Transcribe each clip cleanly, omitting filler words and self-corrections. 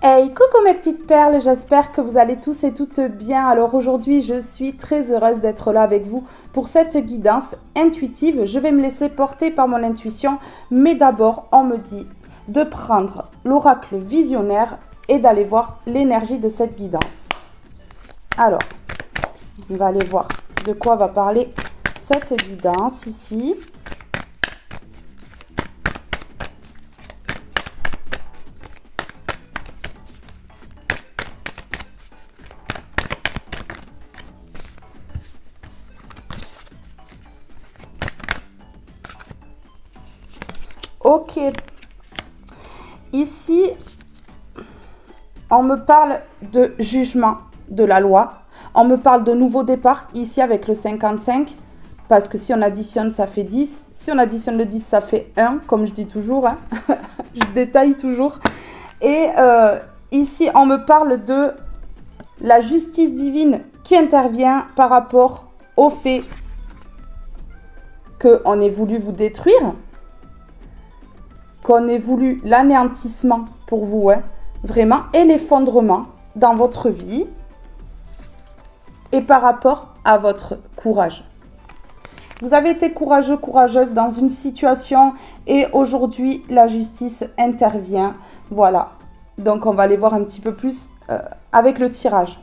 Hey, coucou mes petites perles, j'espère que vous allez tous et toutes bien. Alors aujourd'hui, je suis très heureuse d'être là avec vous pour cette guidance intuitive. Je vais me laisser porter par mon intuition, mais d'abord, on me dit de prendre l'oracle visionnaire et d'aller voir l'énergie de cette guidance. Alors, on va aller voir de quoi va parler cette guidance ici. Ok, ici, on me parle de jugement de la loi. On me parle de nouveau départ, ici avec le 55, parce que si on additionne, ça fait 10. Si on additionne le 10, ça fait 1, comme je dis toujours. Hein. Je détaille toujours. Et ici, on me parle de la justice divine qui intervient par rapport au fait qu'on ait voulu vous détruire, qu'on ait voulu l'anéantissement pour vous, hein, vraiment, et l'effondrement dans votre vie, et par rapport à votre courage. Vous avez été courageux, courageuse dans une situation, et aujourd'hui, la justice intervient. Voilà, donc on va aller voir un petit peu plus avec le tirage.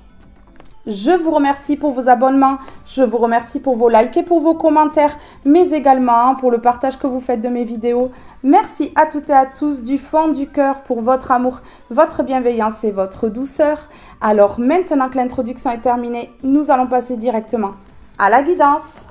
Je vous remercie pour vos abonnements, je vous remercie pour vos likes et pour vos commentaires, mais également pour le partage que vous faites de mes vidéos. Merci à toutes et à tous du fond du cœur pour votre amour, votre bienveillance et votre douceur. Alors maintenant que l'introduction est terminée, nous allons passer directement à la guidance.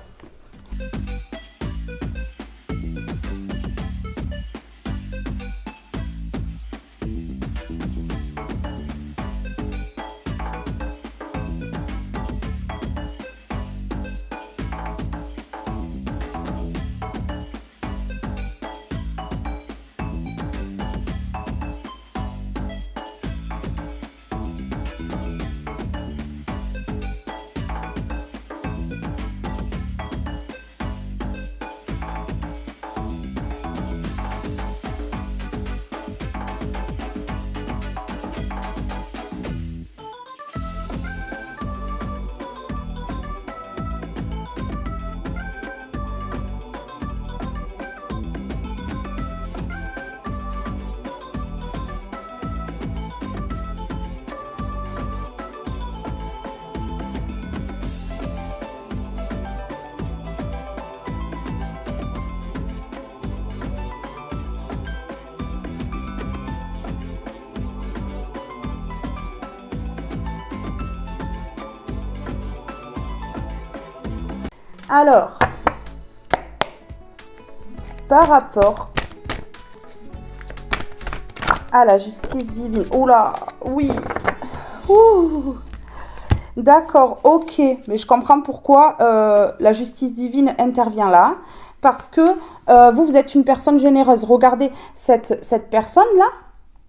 Alors, par rapport à la justice divine, oula, oui, d'accord, ok, mais je comprends pourquoi la justice divine intervient là, parce que vous êtes une personne généreuse. Regardez, cette personne-là,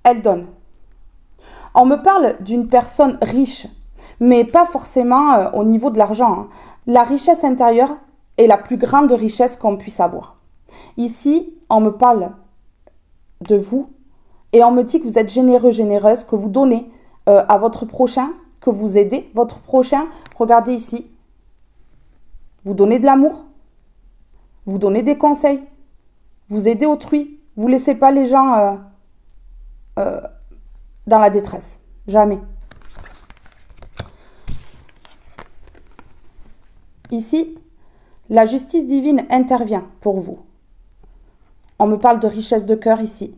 elle donne. On me parle d'une personne riche, mais pas forcément au niveau de l'argent, hein. La richesse intérieure est la plus grande richesse qu'on puisse avoir. Ici, on me parle de vous et on me dit que vous êtes généreux, généreuse, que vous donnez à votre prochain, que vous aidez votre prochain. Regardez ici, vous donnez de l'amour, vous donnez des conseils, vous aidez autrui, vous ne laissez pas les gens dans la détresse, jamais. Ici, la justice divine intervient pour vous. On me parle de richesse de cœur ici.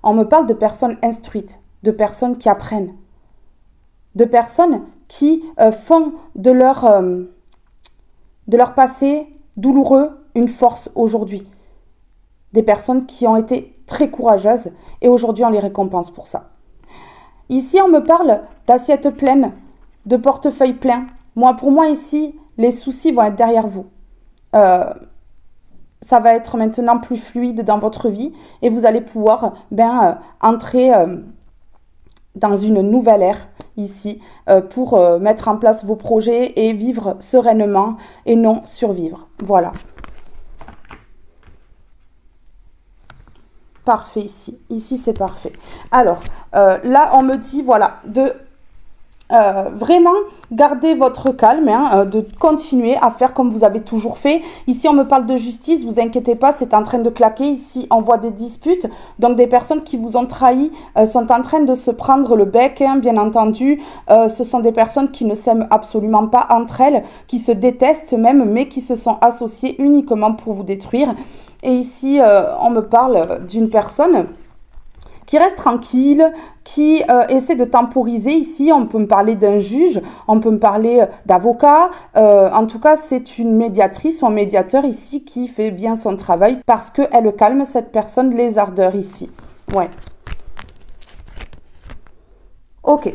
On me parle de personnes instruites, de personnes qui apprennent, de personnes qui font de leur passé douloureux une force aujourd'hui. Des personnes qui ont été très courageuses et aujourd'hui on les récompense pour ça. Ici, on me parle d'assiettes pleines, de portefeuilles pleins. Pour moi ici, les soucis vont être derrière vous. Ça va être maintenant plus fluide dans votre vie et vous allez pouvoir entrer dans une nouvelle ère ici pour mettre en place vos projets et vivre sereinement et non survivre. Voilà. Parfait ici. Ici, c'est parfait. Alors, là, on me dit, voilà, de vraiment garder votre calme, hein, de continuer à faire comme vous avez toujours fait. Ici, on me parle de justice, vous inquiétez pas, c'est en train de claquer. Ici, on voit des disputes. Donc, des personnes qui vous ont trahi sont en train de se prendre le bec, hein, bien entendu. Ce sont des personnes qui ne s'aiment absolument pas entre elles, qui se détestent même, mais qui se sont associées uniquement pour vous détruire. Et ici, on me parle d'une personne qui reste tranquille, qui essaie de temporiser. Ici, on peut me parler d'un juge, on peut me parler d'avocat. En tout cas, c'est une médiatrice ou un médiateur ici qui fait bien son travail parce qu'elle calme cette personne, les ardeurs ici. Ouais. Ok.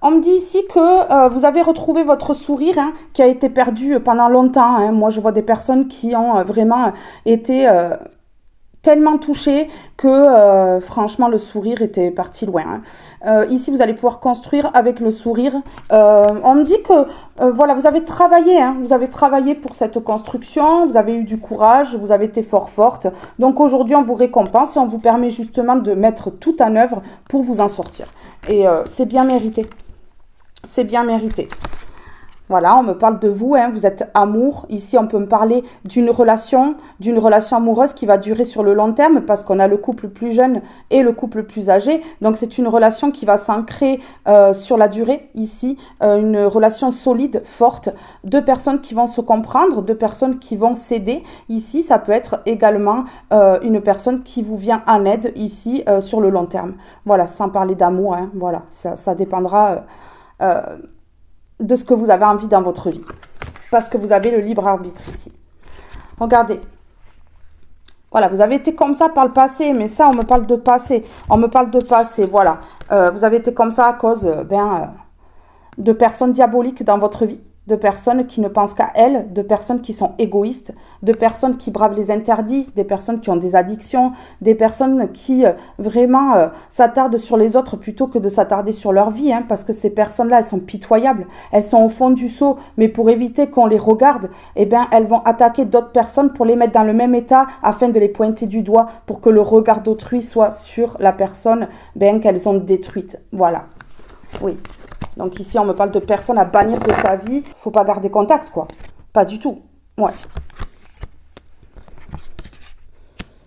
On me dit ici que vous avez retrouvé votre sourire, hein, qui a été perdu pendant longtemps, hein. Moi, je vois des personnes qui ont vraiment été tellement touché que franchement le sourire était parti loin, hein. Ici vous allez pouvoir construire avec le sourire. On me dit que voilà, vous avez travaillé, hein, vous avez travaillé pour cette construction, vous avez eu du courage, vous avez été forte. Donc aujourd'hui on vous récompense et on vous permet justement de mettre tout en œuvre pour vous en sortir. Et c'est bien mérité, c'est bien mérité. Voilà, on me parle de vous, hein, vous êtes amour. Ici, on peut me parler d'une relation amoureuse qui va durer sur le long terme parce qu'on a le couple plus jeune et le couple plus âgé. Donc, c'est une relation qui va s'ancrer sur la durée ici, une relation solide, forte, deux personnes qui vont se comprendre, deux personnes qui vont s'aider. Ici, ça peut être également une personne qui vous vient en aide ici sur le long terme. Voilà, sans parler d'amour, hein, voilà, ça dépendra de ce que vous avez envie dans votre vie. Parce que vous avez le libre arbitre ici. Regardez. Voilà, vous avez été comme ça par le passé, mais ça, on me parle de passé. On me parle de passé, voilà. Vous avez été comme ça à cause de personnes diaboliques dans votre vie, de personnes qui ne pensent qu'à elles, de personnes qui sont égoïstes, de personnes qui bravent les interdits, des personnes qui ont des addictions, des personnes qui vraiment s'attardent sur les autres plutôt que de s'attarder sur leur vie, hein, parce que ces personnes-là, elles sont pitoyables, elles sont au fond du seau, mais pour éviter qu'on les regarde, eh bien, elles vont attaquer d'autres personnes pour les mettre dans le même état afin de les pointer du doigt pour que le regard d'autrui soit sur la personne qu'elles ont détruite. Voilà. Oui. Donc ici, on me parle de personnes à bannir de sa vie. Faut pas garder contact, quoi. Pas du tout. Ouais.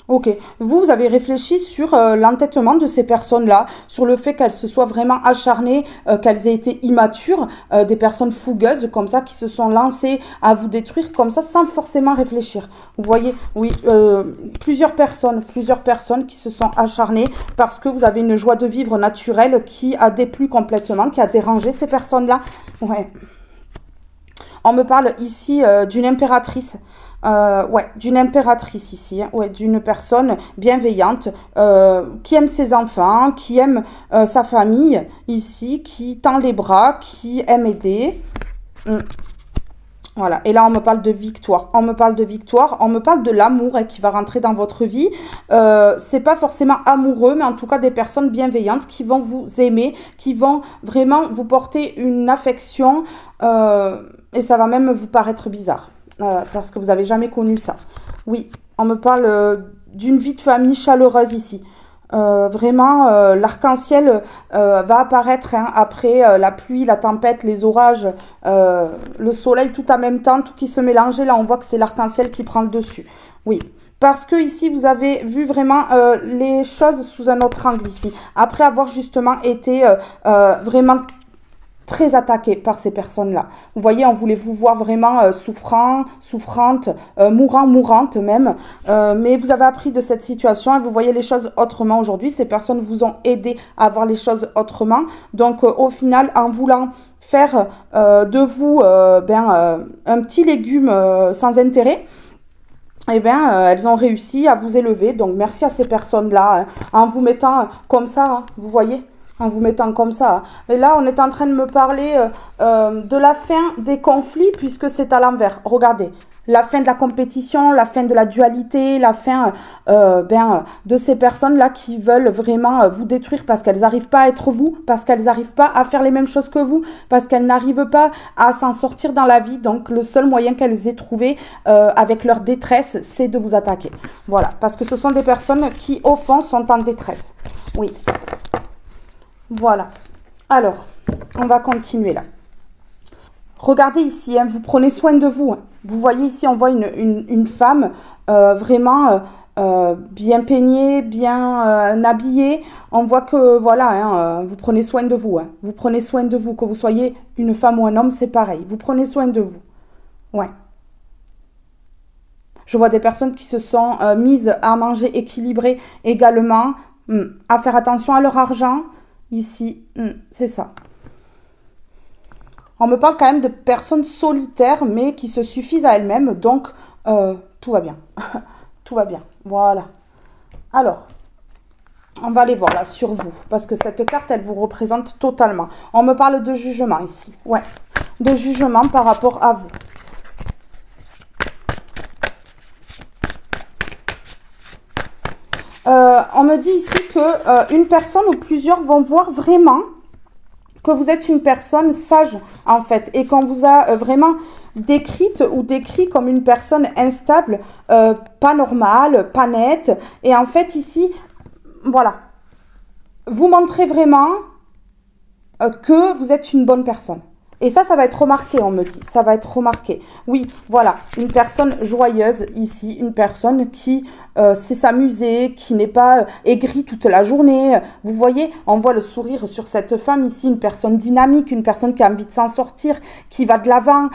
Ok. Vous avez réfléchi sur l'entêtement de ces personnes-là, sur le fait qu'elles se soient vraiment acharnées, qu'elles aient été immatures, des personnes fougueuses comme ça, qui se sont lancées à vous détruire comme ça, sans forcément réfléchir. Vous voyez, oui, plusieurs personnes qui se sont acharnées parce que vous avez une joie de vivre naturelle qui a déplu complètement, qui a dérangé ces personnes-là. Ouais. On me parle ici d'une impératrice. D'une impératrice ici, hein, ouais, d'une personne bienveillante, qui aime ses enfants, qui aime sa famille ici, qui tend les bras, qui aime aider. Voilà, et là on me parle de victoire, on me parle de l'amour, hein, qui va rentrer dans votre vie. C'est pas forcément amoureux, mais en tout cas des personnes bienveillantes qui vont vous aimer, qui vont vraiment vous porter une affection, et ça va même vous paraître bizarre. Parce que vous n'avez jamais connu ça. Oui, on me parle d'une vie de famille chaleureuse ici. Vraiment, l'arc-en-ciel va apparaître, hein, après la pluie, la tempête, les orages, le soleil, tout en même temps, tout qui se mélange. Là, on voit que c'est l'arc-en-ciel qui prend le dessus. Oui. Parce que ici, vous avez vu vraiment les choses sous un autre angle ici. Après avoir justement été vraiment très attaqué par ces personnes-là. Vous voyez, on voulait vous voir vraiment souffrante, mourante même. Mais vous avez appris de cette situation et vous voyez les choses autrement aujourd'hui. Ces personnes vous ont aidé à voir les choses autrement. Donc, au final, en voulant faire de vous un petit légume sans intérêt, eh bien, elles ont réussi à vous élever. Donc, merci à ces personnes-là, hein, en vous mettant comme ça, hein, vous voyez, en vous mettant comme ça. Et là, on est en train de me parler de la fin des conflits puisque c'est à l'envers. Regardez, La fin de la compétition, la fin de la dualité, la fin de ces personnes-là qui veulent vraiment vous détruire parce qu'elles n'arrivent pas à être vous, parce qu'elles n'arrivent pas à faire les mêmes choses que vous, parce qu'elles n'arrivent pas à s'en sortir dans la vie. Donc, le seul moyen qu'elles aient trouvé avec leur détresse, c'est de vous attaquer. Voilà, parce que ce sont des personnes qui, au fond, sont en détresse. Oui. Voilà. Alors, on va continuer là. Regardez ici, hein, vous prenez soin de vous. Hein. Vous voyez ici, on voit une femme vraiment bien peignée, bien habillée. On voit que, voilà, hein, vous prenez soin de vous. Hein. Vous prenez soin de vous. Que vous soyez une femme ou un homme, c'est pareil. Vous prenez soin de vous. Ouais. Je vois des personnes qui se sont mises à manger équilibré également. À faire attention à leur argent. Ici, c'est ça. On me parle quand même de personnes solitaires, mais qui se suffisent à elles-mêmes. Donc, tout va bien. Tout va bien. Voilà. Alors, on va aller voir là sur vous. Parce que cette carte, elle vous représente totalement. On me parle de jugement ici. Ouais. De jugement par rapport à vous. On me dit ici que une personne ou plusieurs vont voir vraiment que vous êtes une personne sage, en fait, et qu'on vous a vraiment décrite ou décrit comme une personne instable, pas normale, pas nette. Et en fait, ici, voilà, vous montrez vraiment que vous êtes une bonne personne. Et ça va être remarqué, on me dit. Ça va être remarqué. Oui, voilà, une personne joyeuse ici, une personne qui sait s'amuser, qui n'est pas aigrie toute la journée. Vous voyez, on voit le sourire sur cette femme ici, une personne dynamique, une personne qui a envie de s'en sortir, qui va de l'avant.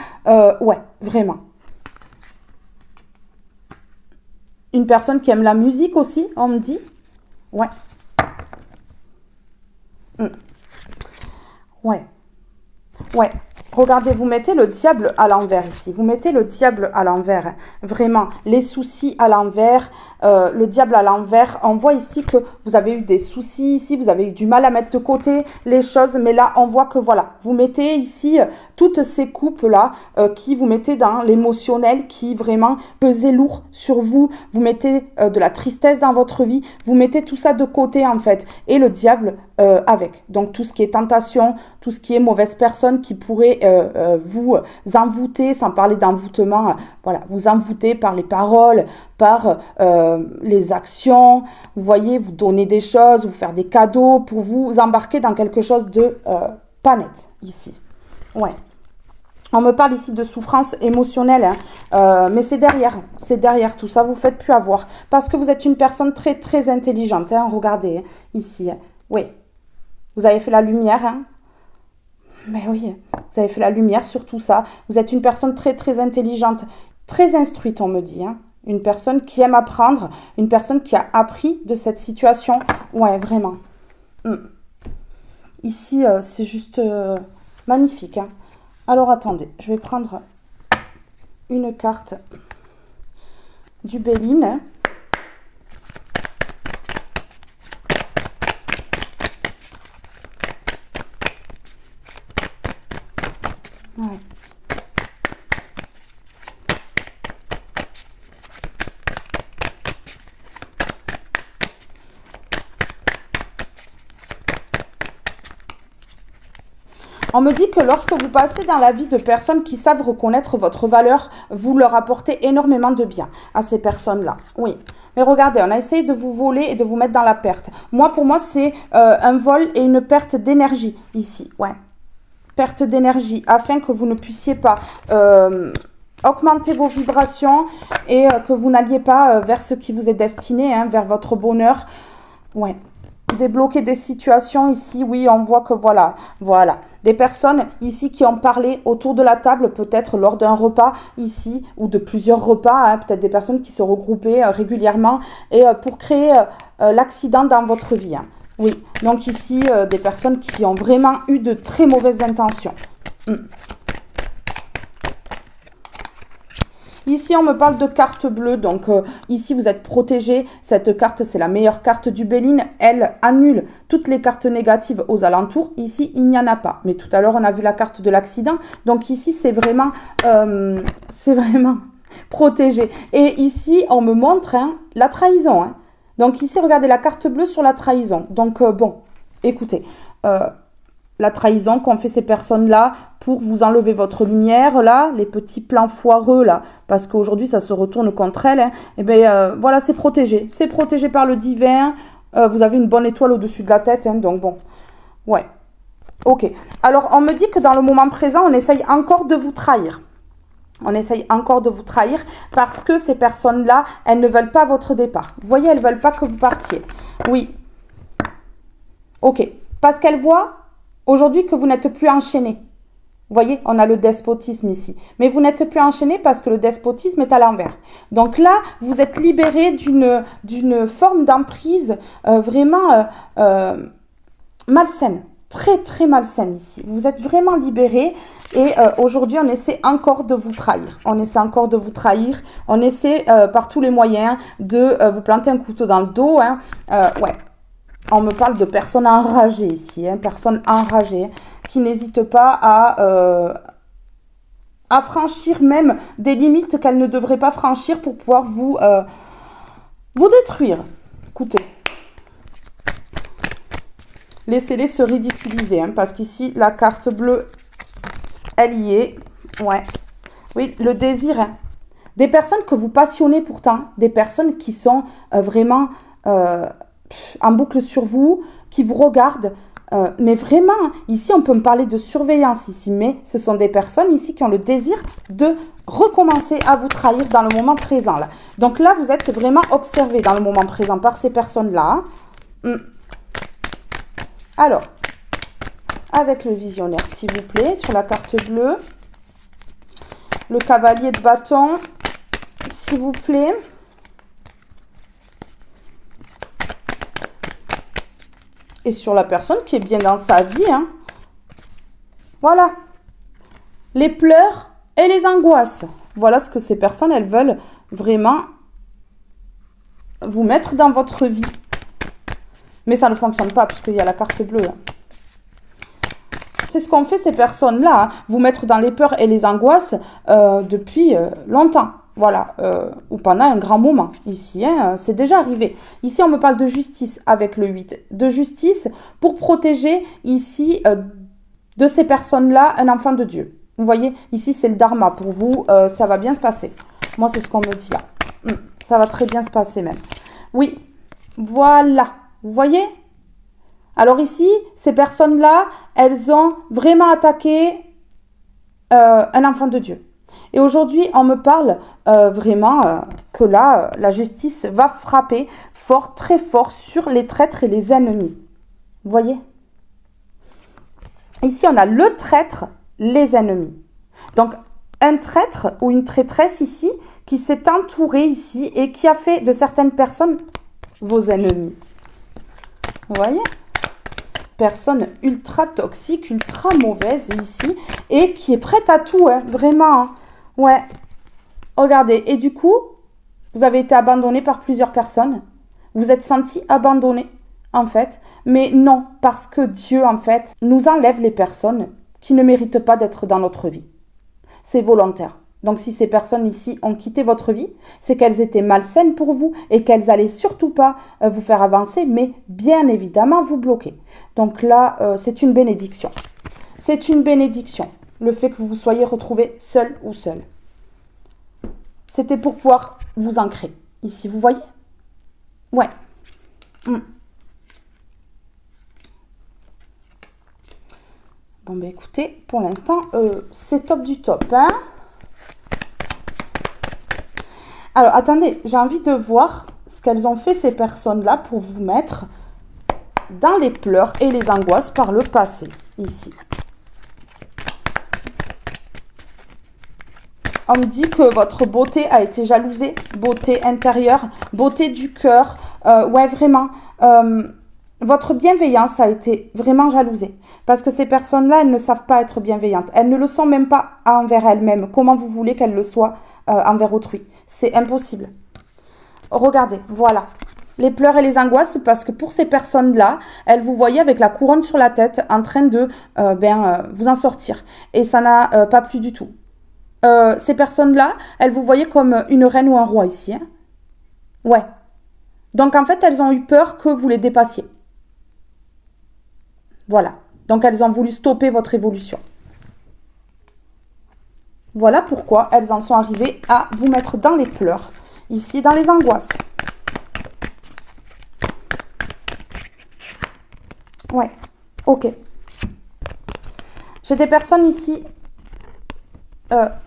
Ouais, vraiment. Une personne qui aime la musique aussi, on me dit. Ouais. Ouais. Ouais, regardez, vous mettez le diable à l'envers ici. Vous mettez le diable à l'envers. Vraiment, les soucis à l'envers, le diable à l'envers. On voit ici que vous avez eu des soucis ici, vous avez eu du mal à mettre de côté les choses. Mais là, on voit que voilà, vous mettez ici toutes ces coupes-là qui vous mettez dans l'émotionnel, qui vraiment pesait lourd sur vous. Vous mettez de la tristesse dans votre vie. Vous mettez tout ça de côté en fait. Et le diable avec. Donc tout ce qui est tentation, tout ce qui est mauvaise personne qui pourrait vous envoûter, sans parler d'envoûtement, voilà, vous envoûter par les paroles, par les actions, vous voyez, vous donner des choses, vous faire des cadeaux pour vous embarquer dans quelque chose de pas net ici. Ouais. On me parle ici de souffrance émotionnelle, hein. Mais c'est derrière tout ça, vous ne faites plus avoir. Parce que vous êtes une personne très, très intelligente, hein. Regardez, hein, ici, hein. Oui, vous avez fait la lumière, hein. Mais oui, vous avez fait la lumière sur tout ça. Vous êtes une personne très, très intelligente, très instruite, on me dit, hein. Une personne qui aime apprendre, une personne qui a appris de cette situation. Ouais, vraiment. Ici, c'est juste magnifique, hein. Alors, attendez, je vais prendre une carte du Béline. Ouais. On me dit que lorsque vous passez dans la vie de personnes qui savent reconnaître votre valeur, vous leur apportez énormément de bien à ces personnes-là. Oui. Mais regardez, on a essayé de vous voler et de vous mettre dans la perte. Moi, pour moi, c'est un vol et une perte d'énergie ici. Ouais. Perte d'énergie afin que vous ne puissiez pas augmenter vos vibrations et que vous n'alliez pas vers ce qui vous est destiné, hein, vers votre bonheur. Ouais. Débloquer des situations ici, oui, on voit que voilà. Des personnes ici qui ont parlé autour de la table, peut-être lors d'un repas ici, ou de plusieurs repas, hein, peut-être des personnes qui se regroupaient régulièrement et pour créer l'accident dans votre vie. Hein. Oui, donc ici, des personnes qui ont vraiment eu de très mauvaises intentions. Ici, on me parle de carte bleue, donc ici, vous êtes protégé. Cette carte, c'est la meilleure carte du Béline. Elle annule toutes les cartes négatives aux alentours. Ici, il n'y en a pas. Mais tout à l'heure, on a vu la carte de l'accident. Donc ici, c'est vraiment Protégé. Et ici, on me montre hein, la trahison. Hein. Donc ici, regardez la carte bleue sur la trahison. Donc bon, écoutez, la trahison qu'ont fait ces personnes-là pour vous enlever votre lumière, là, les petits plans foireux, là, parce qu'aujourd'hui, ça se retourne contre elles. Hein, et bien, voilà, c'est protégé. C'est protégé par le divin. Vous avez une bonne étoile au-dessus de la tête. Hein, donc bon, ouais. Ok. Alors, on me dit que dans le moment présent, on essaye encore de vous trahir. On essaye encore de vous trahir parce que ces personnes-là, elles ne veulent pas votre départ. Vous voyez, elles ne veulent pas que vous partiez. Oui. Ok. Parce qu'elles voient aujourd'hui que vous n'êtes plus enchaîné. Vous voyez, on a le despotisme ici. Mais vous n'êtes plus enchaîné parce que le despotisme est à l'envers. Donc là, vous êtes libéré d'une forme d'emprise vraiment malsaine. Très, très malsaine ici. Vous êtes vraiment libéré et aujourd'hui, on essaie encore de vous trahir. On essaie encore de vous trahir. On essaie par tous les moyens de vous planter un couteau dans le dos. Hein. Ouais. On me parle de personnes enragées ici. Hein. Personnes enragées qui n'hésitent pas à franchir même des limites qu'elles ne devraient pas franchir pour pouvoir vous détruire. Écoutez. Laissez-les se ridiculiser, hein, parce qu'ici, la carte bleue, elle y est. Ouais. Oui, le désir. Hein. Des personnes que vous passionnez pourtant, des personnes qui sont vraiment en boucle sur vous, qui vous regardent. Mais vraiment, ici, on peut me parler de surveillance ici, mais ce sont des personnes ici qui ont le désir de recommencer à vous trahir dans le moment présent. Là. Donc là, vous êtes vraiment observé dans le moment présent par ces personnes-là. Hein. Alors, avec le visionnaire, s'il vous plaît, sur la carte bleue, le cavalier de bâton, s'il vous plaît. Et sur la personne qui est bien dans sa vie, hein. Voilà. Les pleurs et les angoisses. Voilà ce que ces personnes, elles veulent vraiment vous mettre dans votre vie. Mais ça ne fonctionne pas parce qu'il y a la carte bleue. Hein. C'est ce qu'ont fait ces personnes-là. Hein. Vous mettre dans les peurs et les angoisses depuis longtemps. Voilà. Ou pendant un grand moment. Ici, hein, c'est déjà arrivé. Ici, on me parle de justice avec le 8. De justice pour protéger ici de ces personnes-là un enfant de Dieu. Vous voyez, ici, c'est le dharma. Pour vous, ça va bien se passer. Moi, c'est ce qu'on me dit là. Ça va très bien se passer même. Oui. Voilà. Vous voyez? Alors ici, ces personnes-là, elles ont vraiment attaqué un enfant de Dieu. Et aujourd'hui, on me parle vraiment que là, la justice va frapper fort, très fort sur les traîtres et les ennemis. Vous voyez? Ici, on a le traître, les ennemis. Donc, un traître ou une traîtresse ici qui s'est entouré ici et qui a fait de certaines personnes vos ennemis. Vous voyez? Personne ultra toxique, ultra mauvaise ici et qui est prête à tout, hein, vraiment. Hein. Ouais. Regardez. Et du coup, vous avez été abandonné par plusieurs personnes. Vous êtes senti abandonné, en fait. Mais non, parce que Dieu, en fait, nous enlève les personnes qui ne méritent pas d'être dans notre vie. C'est volontaire. Donc, si ces personnes ici ont quitté votre vie, c'est qu'elles étaient malsaines pour vous et qu'elles n'allaient surtout pas vous faire avancer, mais bien évidemment vous bloquer. Donc là, c'est une bénédiction. C'est une bénédiction, le fait que vous vous soyez retrouvés seul ou seul. C'était pour pouvoir vous ancrer. Ici, vous voyez? Ouais. Bon, ben écoutez, pour l'instant, c'est top du top, hein? Alors, attendez, j'ai envie de voir ce qu'elles ont fait ces personnes-là pour vous mettre dans les pleurs et les angoisses par le passé, ici. On me dit que votre beauté a été jalousée, beauté intérieure, beauté du cœur. Ouais, vraiment. Votre bienveillance a été vraiment jalousée. Parce que ces personnes-là, elles ne savent pas être bienveillantes. Elles ne le sont même pas envers elles-mêmes. Comment vous voulez qu'elles le soient envers autrui? C'est impossible. Regardez, voilà. Les pleurs et les angoisses, c'est parce que pour ces personnes-là, elles vous voyaient avec la couronne sur la tête en train de vous en sortir. Et ça n'a pas plu du tout. ces personnes-là, elles vous voyaient comme une reine ou un roi ici. Hein. Ouais. Donc, en fait, elles ont eu peur que vous les dépassiez. Voilà. Donc, elles ont voulu stopper votre évolution. Voilà pourquoi elles en sont arrivées à vous mettre dans les pleurs. Ici, dans les angoisses. Ouais. Ok. J'ai des personnes ici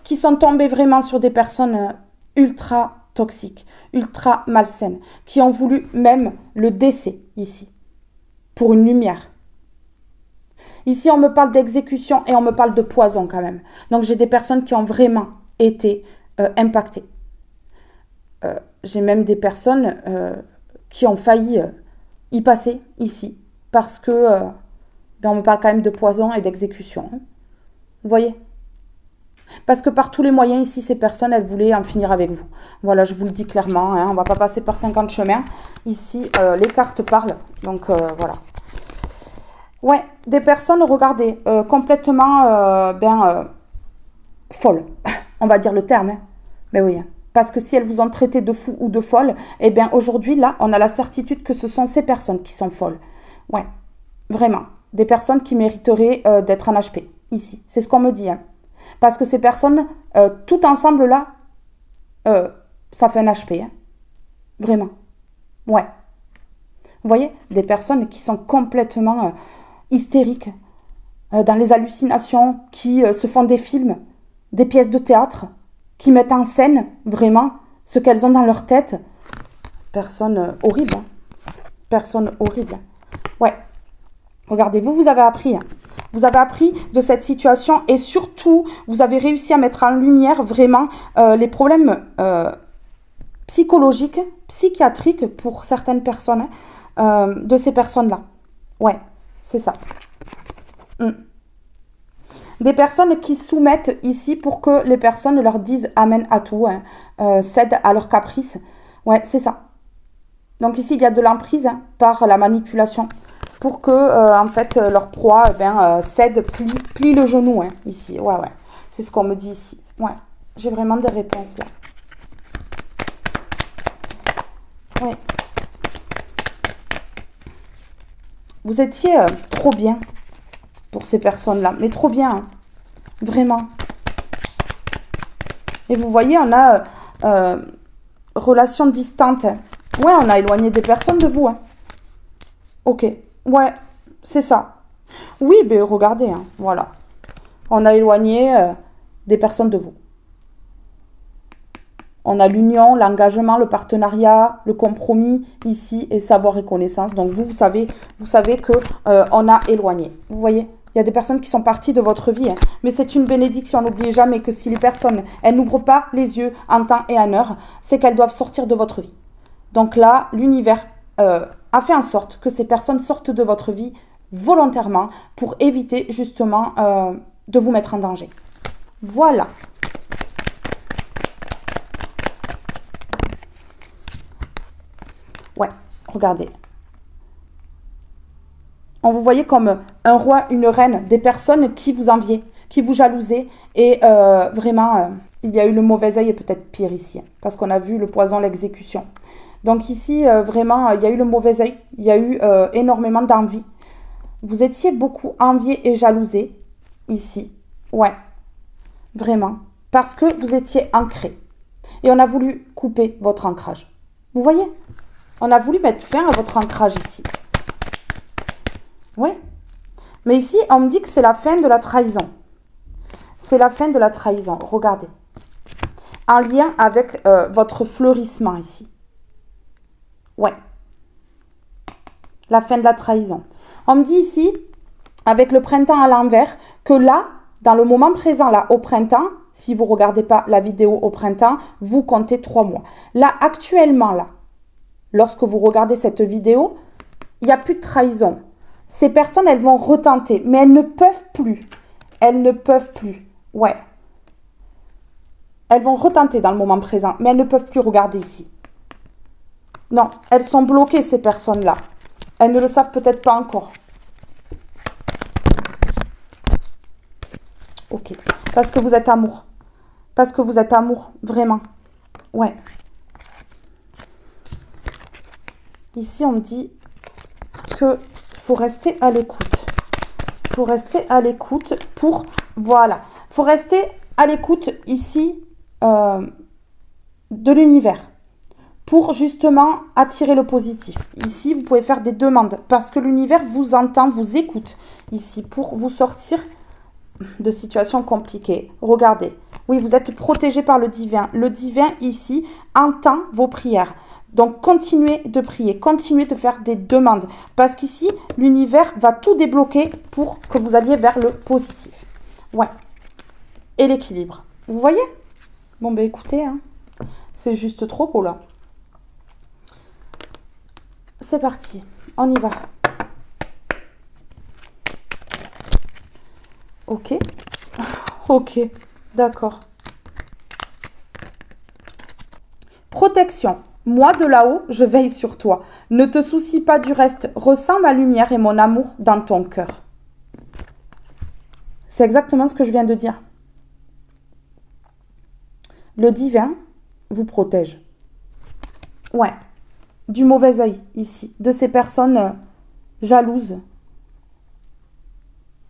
qui sont tombées vraiment sur des personnes ultra toxiques, ultra malsaines, qui ont voulu même le décès ici, pour une lumière. Ici, on me parle d'exécution et on me parle de poison quand même. Donc, j'ai des personnes qui ont vraiment été impactées. J'ai même des personnes qui ont failli y passer ici, parce que on me parle quand même de poison et d'exécution. Hein. Vous voyez? Parce que par tous les moyens, ici, ces personnes, elles voulaient en finir avec vous. Voilà, je vous le dis clairement. Hein, on ne va pas passer par 50 chemins. Ici, les cartes parlent. Donc, voilà. Ouais, des personnes, regardez, complètement folles. On va dire le terme. Hein. Mais oui. Hein. Parce que si elles vous ont traité de fou ou de folle, eh bien, aujourd'hui, là, on a la certitude que ce sont ces personnes qui sont folles. Ouais, vraiment. Des personnes qui mériteraient d'être en HP. Ici, c'est ce qu'on me dit. Hein. Parce que ces personnes, tout ensemble là, ça fait un HP. Hein. Vraiment. Ouais. Vous voyez, des personnes qui sont complètement hystériques, dans les hallucinations, qui se font des films, des pièces de théâtre, qui mettent en scène vraiment ce qu'elles ont dans leur tête. Personne horrible. Hein. Personne horrible. Ouais. Regardez, vous avez appris. Hein. Vous avez appris de cette situation et surtout, vous avez réussi à mettre en lumière vraiment les problèmes psychologiques, psychiatriques pour certaines personnes, de ces personnes-là. Ouais, c'est ça. Des personnes qui soumettent ici pour que les personnes leur disent amen à tout, hein, cèdent à leurs caprices. Ouais, c'est ça. Donc ici, il y a de l'emprise hein, par la manipulation. Pour que, en fait, leur proie cède, plie le genou, hein, ici. Ouais, ouais. C'est ce qu'on me dit ici. Ouais. J'ai vraiment des réponses, là. Ouais. Vous étiez trop bien pour ces personnes-là. Mais trop bien. Hein. Vraiment. Et vous voyez, on a relation distante. Ouais, on a éloigné des personnes de vous. Hein. Ok. Ouais, c'est ça. Oui, ben regardez, hein, voilà. On a éloigné des personnes de vous. On a l'union, l'engagement, le partenariat, le compromis ici et savoir et connaissance. Donc vous savez que on a éloigné. Vous voyez, il y a des personnes qui sont parties de votre vie, hein. Mais c'est une bénédiction. N'oubliez jamais que si les personnes, elles n'ouvrent pas les yeux en temps et en heure, c'est qu'elles doivent sortir de votre vie. Donc là, l'univers a fait en sorte que ces personnes sortent de votre vie volontairement pour éviter justement de vous mettre en danger. Voilà. Ouais, regardez. On vous voyait comme un roi, une reine, des personnes qui vous enviaient, qui vous jalousaient. Et vraiment, il y a eu le mauvais œil et peut-être pire ici. Hein, parce qu'on a vu le poison, l'exécution. Donc ici, vraiment, il y a eu le mauvais œil. Il y a eu énormément d'envie. Vous étiez beaucoup enviés et jalousés ici. Ouais, vraiment. Parce que vous étiez ancrés. Et on a voulu couper votre ancrage. Vous voyez? On a voulu mettre fin à votre ancrage ici. Ouais. Mais ici, on me dit que c'est la fin de la trahison. C'est la fin de la trahison. Regardez. En lien avec votre fleurissement ici. Ouais. La fin de la trahison. On me dit ici, avec le printemps à l'envers, que là, dans le moment présent, là, au printemps, si vous ne regardez pas la vidéo au printemps, vous comptez 3 mois. Là, actuellement, là, lorsque vous regardez cette vidéo, il n'y a plus de trahison. Ces personnes, elles vont retenter, mais elles ne peuvent plus. Elles ne peuvent plus. Ouais. Elles vont retenter dans le moment présent, mais elles ne peuvent plus regarder ici. Non, elles sont bloquées, ces personnes-là. Elles ne le savent peut-être pas encore. Ok. Parce que vous êtes amour. Parce que vous êtes amour, vraiment. Ouais. Ici, on me dit que faut rester à l'écoute. Il faut rester à l'écoute pour... Voilà. Il faut rester à l'écoute ici de l'univers pour justement attirer le positif. Ici, vous pouvez faire des demandes parce que l'univers vous entend, vous écoute ici pour vous sortir de situations compliquées. Regardez. Oui, vous êtes protégé par le divin. Le divin ici entend vos prières. Donc, continuez de prier, continuez de faire des demandes. Parce qu'ici, l'univers va tout débloquer pour que vous alliez vers le positif. Ouais. Et l'équilibre. Vous voyez? Bon, ben écoutez, hein, c'est juste trop beau là. C'est parti. On y va. Ok. Ok. D'accord. Protection. Moi de là-haut, je veille sur toi. Ne te soucie pas du reste. Ressens ma lumière et mon amour dans ton cœur. C'est exactement ce que je viens de dire. Le divin vous protège. Ouais. Du mauvais œil, ici. De ces personnes jalouses.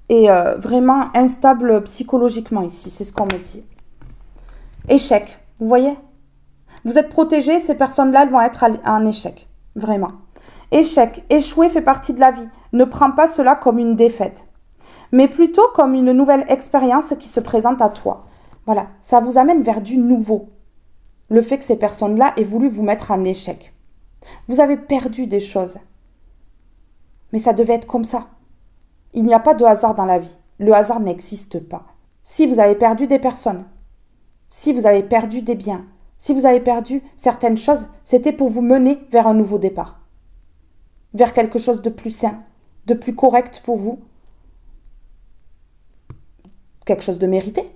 Et vraiment instables psychologiquement, ici. C'est ce qu'on me dit. Échec. Vous voyez ? Vous êtes protégé, ces personnes-là, elles vont être en échec. Vraiment. Échec, échouer fait partie de la vie. Ne prends pas cela comme une défaite, mais plutôt comme une nouvelle expérience qui se présente à toi. Voilà, ça vous amène vers du nouveau. Le fait que ces personnes-là aient voulu vous mettre en échec. Vous avez perdu des choses. Mais ça devait être comme ça. Il n'y a pas de hasard dans la vie. Le hasard n'existe pas. Si vous avez perdu des personnes, si vous avez perdu des biens, si vous avez perdu certaines choses, c'était pour vous mener vers un nouveau départ. Vers quelque chose de plus sain, de plus correct pour vous. Quelque chose de mérité.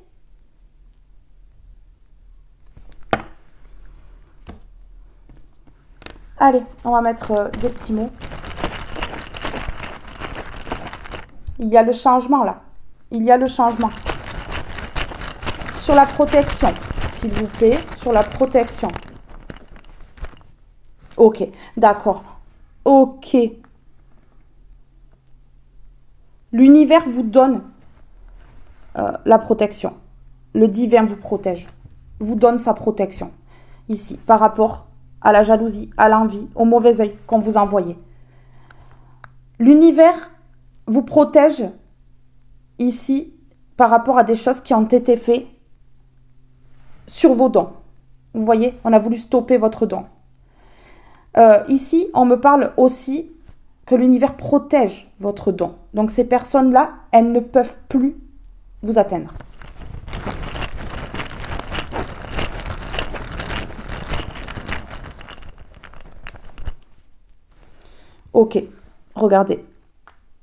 Allez, on va mettre des petits mots. Il y a le changement là. Il y a le changement. Sur la protection, s'il vous plaît, sur la protection. Ok, d'accord. Ok. L'univers vous donne la protection. Le divin vous protège. Vous donne sa protection. Ici, par rapport à la jalousie, à l'envie, au mauvais œil qu'on vous envoyait. L'univers vous protège ici par rapport à des choses qui ont été faites sur vos dons. Vous voyez, on a voulu stopper votre don. Ici, on me parle aussi que l'univers protège votre don. Donc ces personnes-là, elles ne peuvent plus vous atteindre. Ok, regardez.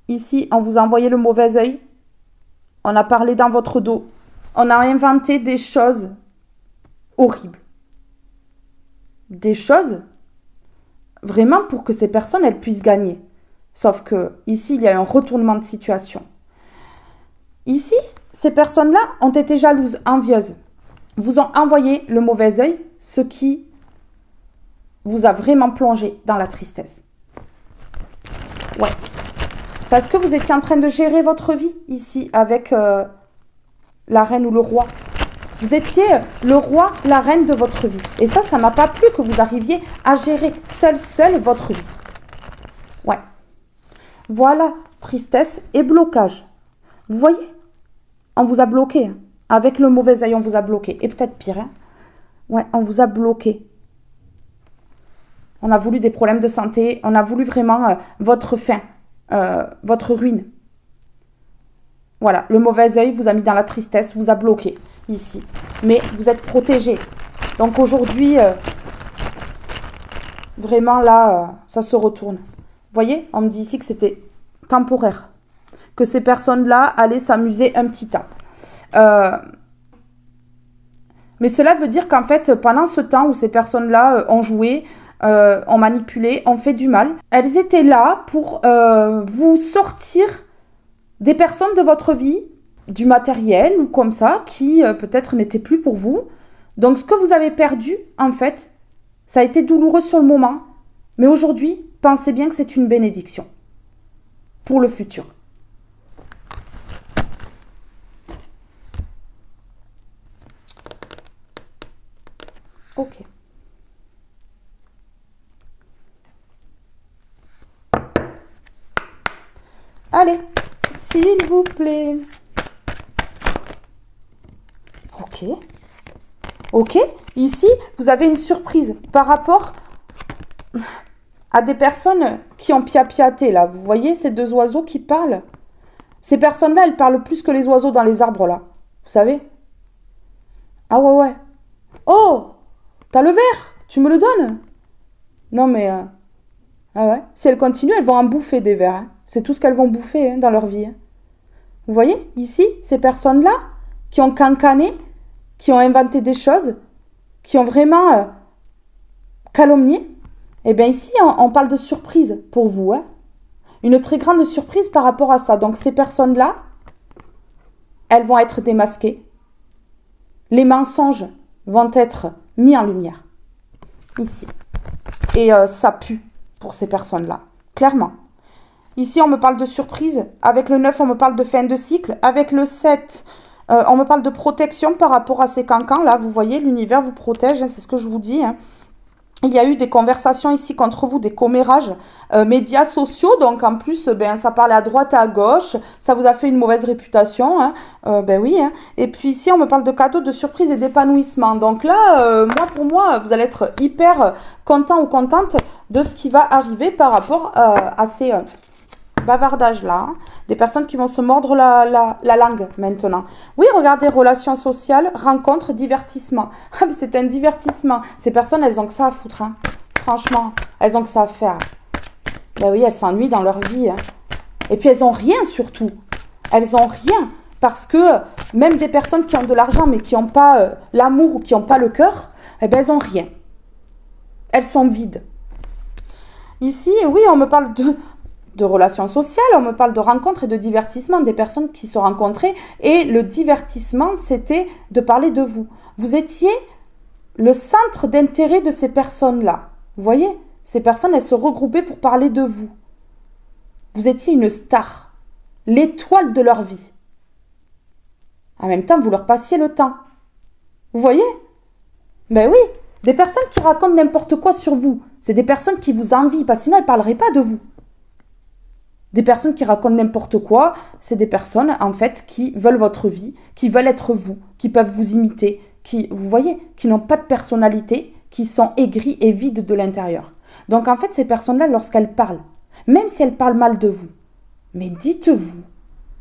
Ici, on vous a envoyé le mauvais œil. On a parlé dans votre dos. On a inventé des choses horribles. Des choses vraiment pour que ces personnes, elles puissent gagner. Sauf que ici, il y a un retournement de situation. Ici, ces personnes-là ont été jalouses, envieuses. Vous ont envoyé le mauvais œil, ce qui vous a vraiment plongé dans la tristesse. Ouais. Parce que vous étiez en train de gérer votre vie ici avec la reine ou le roi. Vous étiez le roi, la reine de votre vie. Et ça m'a pas plu que vous arriviez à gérer seul votre vie. Ouais. Voilà, tristesse et blocage. Vous voyez? On vous a bloqué. Hein. Avec le mauvais œil, on vous a bloqué. Et peut-être pire. Hein. Ouais, on vous a bloqué. On a voulu des problèmes de santé. On a voulu vraiment votre fin. Votre ruine. Voilà, le mauvais œil vous a mis dans la tristesse, vous a bloqué ici. Mais vous êtes protégé. Donc aujourd'hui, vraiment là, ça se retourne. Vous voyez, on me dit ici que c'était temporaire. Que ces personnes-là allaient s'amuser un petit temps. Mais cela veut dire qu'en fait, pendant ce temps où ces personnes-là ont joué, ont manipulé, ont fait du mal, elles étaient là pour vous sortir des personnes de votre vie du matériel ou comme ça qui peut-être n'était plus pour vous. Donc ce que vous avez perdu, en fait, ça a été douloureux sur le moment, mais aujourd'hui, pensez bien que c'est une bénédiction pour le futur. Ok. Allez, s'il vous plaît. Ok. Ok. Ici, vous avez une surprise par rapport à des personnes qui ont piapiaté, là. Vous voyez ces deux oiseaux qui parlent? Ces personnes-là, elles parlent plus que les oiseaux dans les arbres, là. Vous savez? Ah ouais, ouais. Oh! T'as le verre? Tu me le donnes? Non, mais... ah ouais? Si elles continuent, elles vont en bouffer des vers, hein. C'est tout ce qu'elles vont bouffer, hein, dans leur vie, hein. Vous voyez, ici, ces personnes-là, qui ont cancané, qui ont inventé des choses, qui ont vraiment calomnié, eh bien ici, on parle de surprise pour vous, hein. Une très grande surprise par rapport à ça. Donc ces personnes-là, elles vont être démasquées. Les mensonges vont être mis en lumière. Ici. Et ça pue pour ces personnes-là. Clairement. Ici, on me parle de surprise. Avec le 9, on me parle de fin de cycle. Avec le 7, on me parle de protection par rapport à ces cancans. Là, vous voyez, l'univers vous protège. Hein, c'est ce que je vous dis. Hein. Il y a eu des conversations ici contre vous, des commérages, médias sociaux. Donc, en plus, ça parlait à droite et à gauche. Ça vous a fait une mauvaise réputation. Hein. Oui. Hein. Et puis ici, on me parle de cadeaux, de surprise et d'épanouissement. Donc là, pour moi, vous allez être hyper content ou contente de ce qui va arriver par rapport à ces bavardages-là. Hein. Des personnes qui vont se mordre la langue maintenant. Oui, regardez, relations sociales, rencontres, divertissement. Ah, mais c'est un divertissement. Ces personnes, elles ont que ça à foutre. Hein. Franchement, elles ont que ça à faire. Ben oui, elles s'ennuient dans leur vie. Hein. Et puis, elles ont rien surtout. Elles ont rien. Parce que même des personnes qui ont de l'argent, mais qui n'ont pas l'amour ou qui n'ont pas le cœur, eh ben, elles n'ont rien. Elles sont vides. Ici, oui, on me parle de relations sociales, on me parle de rencontres et de divertissement, des personnes qui se rencontraient. Et le divertissement, c'était de parler de vous. Vous étiez le centre d'intérêt de ces personnes-là. Vous voyez? Ces personnes, elles se regroupaient pour parler de vous. Vous étiez une star, l'étoile de leur vie. En même temps, vous leur passiez le temps. Vous voyez? Ben oui, des personnes qui racontent n'importe quoi sur vous. C'est des personnes qui vous envient, parce que sinon, elles ne parleraient pas de vous. Des personnes qui racontent n'importe quoi, c'est des personnes, en fait, qui veulent votre vie, qui veulent être vous, qui peuvent vous imiter, qui, vous voyez, qui n'ont pas de personnalité, qui sont aigris et vides de l'intérieur. Donc, en fait, ces personnes-là, lorsqu'elles parlent, même si elles parlent mal de vous, mais dites-vous,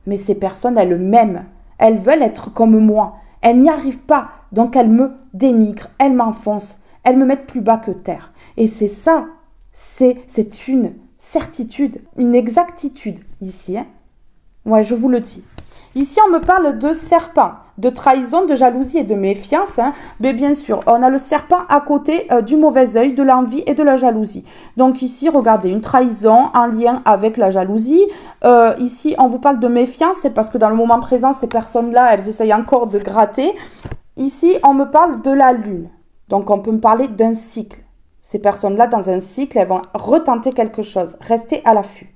mais ces personnes, elles m'aiment, elles veulent être comme moi, elles n'y arrivent pas, donc elles me dénigrent, elles m'enfoncent, elles me mettent plus bas que terre. Et c'est ça, c'est une certitude, une exactitude ici. Hein. Ouais, je vous le dis. Ici, on me parle de serpent, de trahison, de jalousie et de méfiance. Hein. Mais bien sûr, on a le serpent à côté du mauvais œil, de l'envie et de la jalousie. Donc ici, regardez, une trahison en lien avec la jalousie. Ici, on vous parle de méfiance, c'est parce que dans le moment présent, ces personnes-là, elles essayent encore de gratter. Ici, on me parle de la lune. Donc, on peut me parler d'un cycle. Ces personnes-là, dans un cycle, elles vont retenter quelque chose. Restez à l'affût.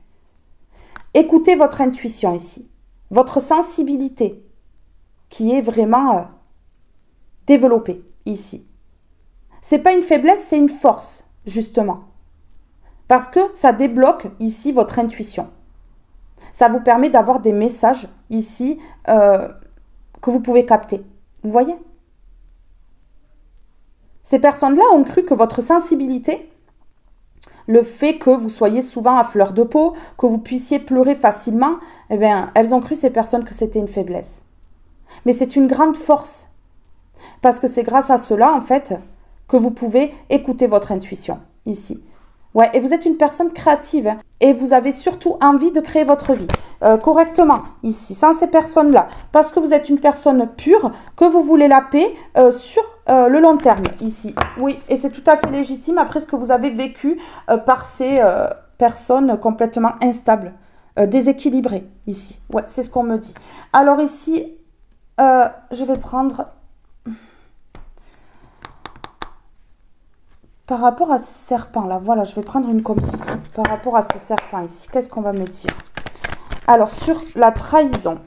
Écoutez votre intuition ici. Votre sensibilité qui est vraiment développée ici. Ce n'est pas une faiblesse, c'est une force, justement. Parce que ça débloque ici votre intuition. Ça vous permet d'avoir des messages ici que vous pouvez capter. Vous voyez ? Ces personnes-là ont cru que votre sensibilité, le fait que vous soyez souvent à fleur de peau, que vous puissiez pleurer facilement, eh bien, elles ont cru, ces personnes, que c'était une faiblesse. Mais c'est une grande force. Parce que c'est grâce à cela, en fait, que vous pouvez écouter votre intuition, ici. Ouais, et vous êtes une personne créative, hein, et vous avez surtout envie de créer votre vie correctement, ici, sans ces personnes-là. Parce que vous êtes une personne pure, que vous voulez la paix sur le long terme, ici. Oui, et c'est tout à fait légitime après ce que vous avez vécu par ces personnes complètement instables déséquilibré ici. Ouais, c'est ce qu'on me dit. Alors ici, je vais prendre... Par rapport à ces serpents là, voilà, je vais prendre une comme ceci. Par rapport à ces serpents ici, qu'est-ce qu'on va me dire? Alors, sur la trahison,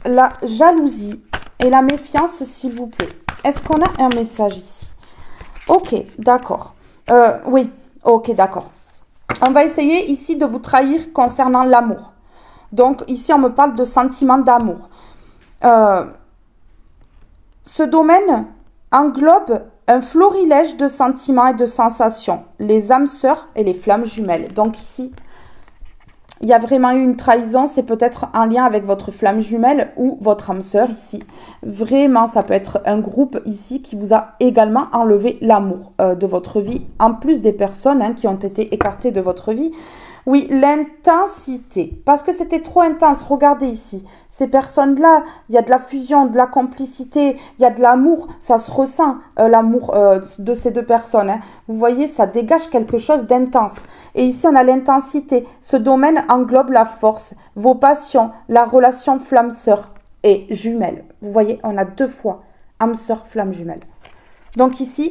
la jalousie et la méfiance, s'il vous plaît. Est-ce qu'on a un message ici? Ok, d'accord. Oui, ok, d'accord. On va essayer ici de vous trahir concernant l'amour. Donc, ici, on me parle de sentiments d'amour. Ce domaine englobe un florilège de sentiments et de sensations, les âmes sœurs et les flammes jumelles. Donc ici, il y a vraiment eu une trahison, c'est peut-être en lien avec votre flamme jumelle ou votre âme sœur ici. Vraiment, ça peut être un groupe ici qui vous a également enlevé l'amour de votre vie, en plus des personnes qui ont été écartées de votre vie. Oui, l'intensité, parce que c'était trop intense. Regardez ici, ces personnes-là, il y a de la fusion, de la complicité, il y a de l'amour, ça se ressent, l'amour de ces deux personnes. Vous voyez, ça dégage quelque chose d'intense. Et ici, on a l'intensité. Ce domaine englobe la force, vos passions, la relation flamme-sœur et jumelle. Vous voyez, on a deux fois âme-sœur, flamme jumelle. Donc ici,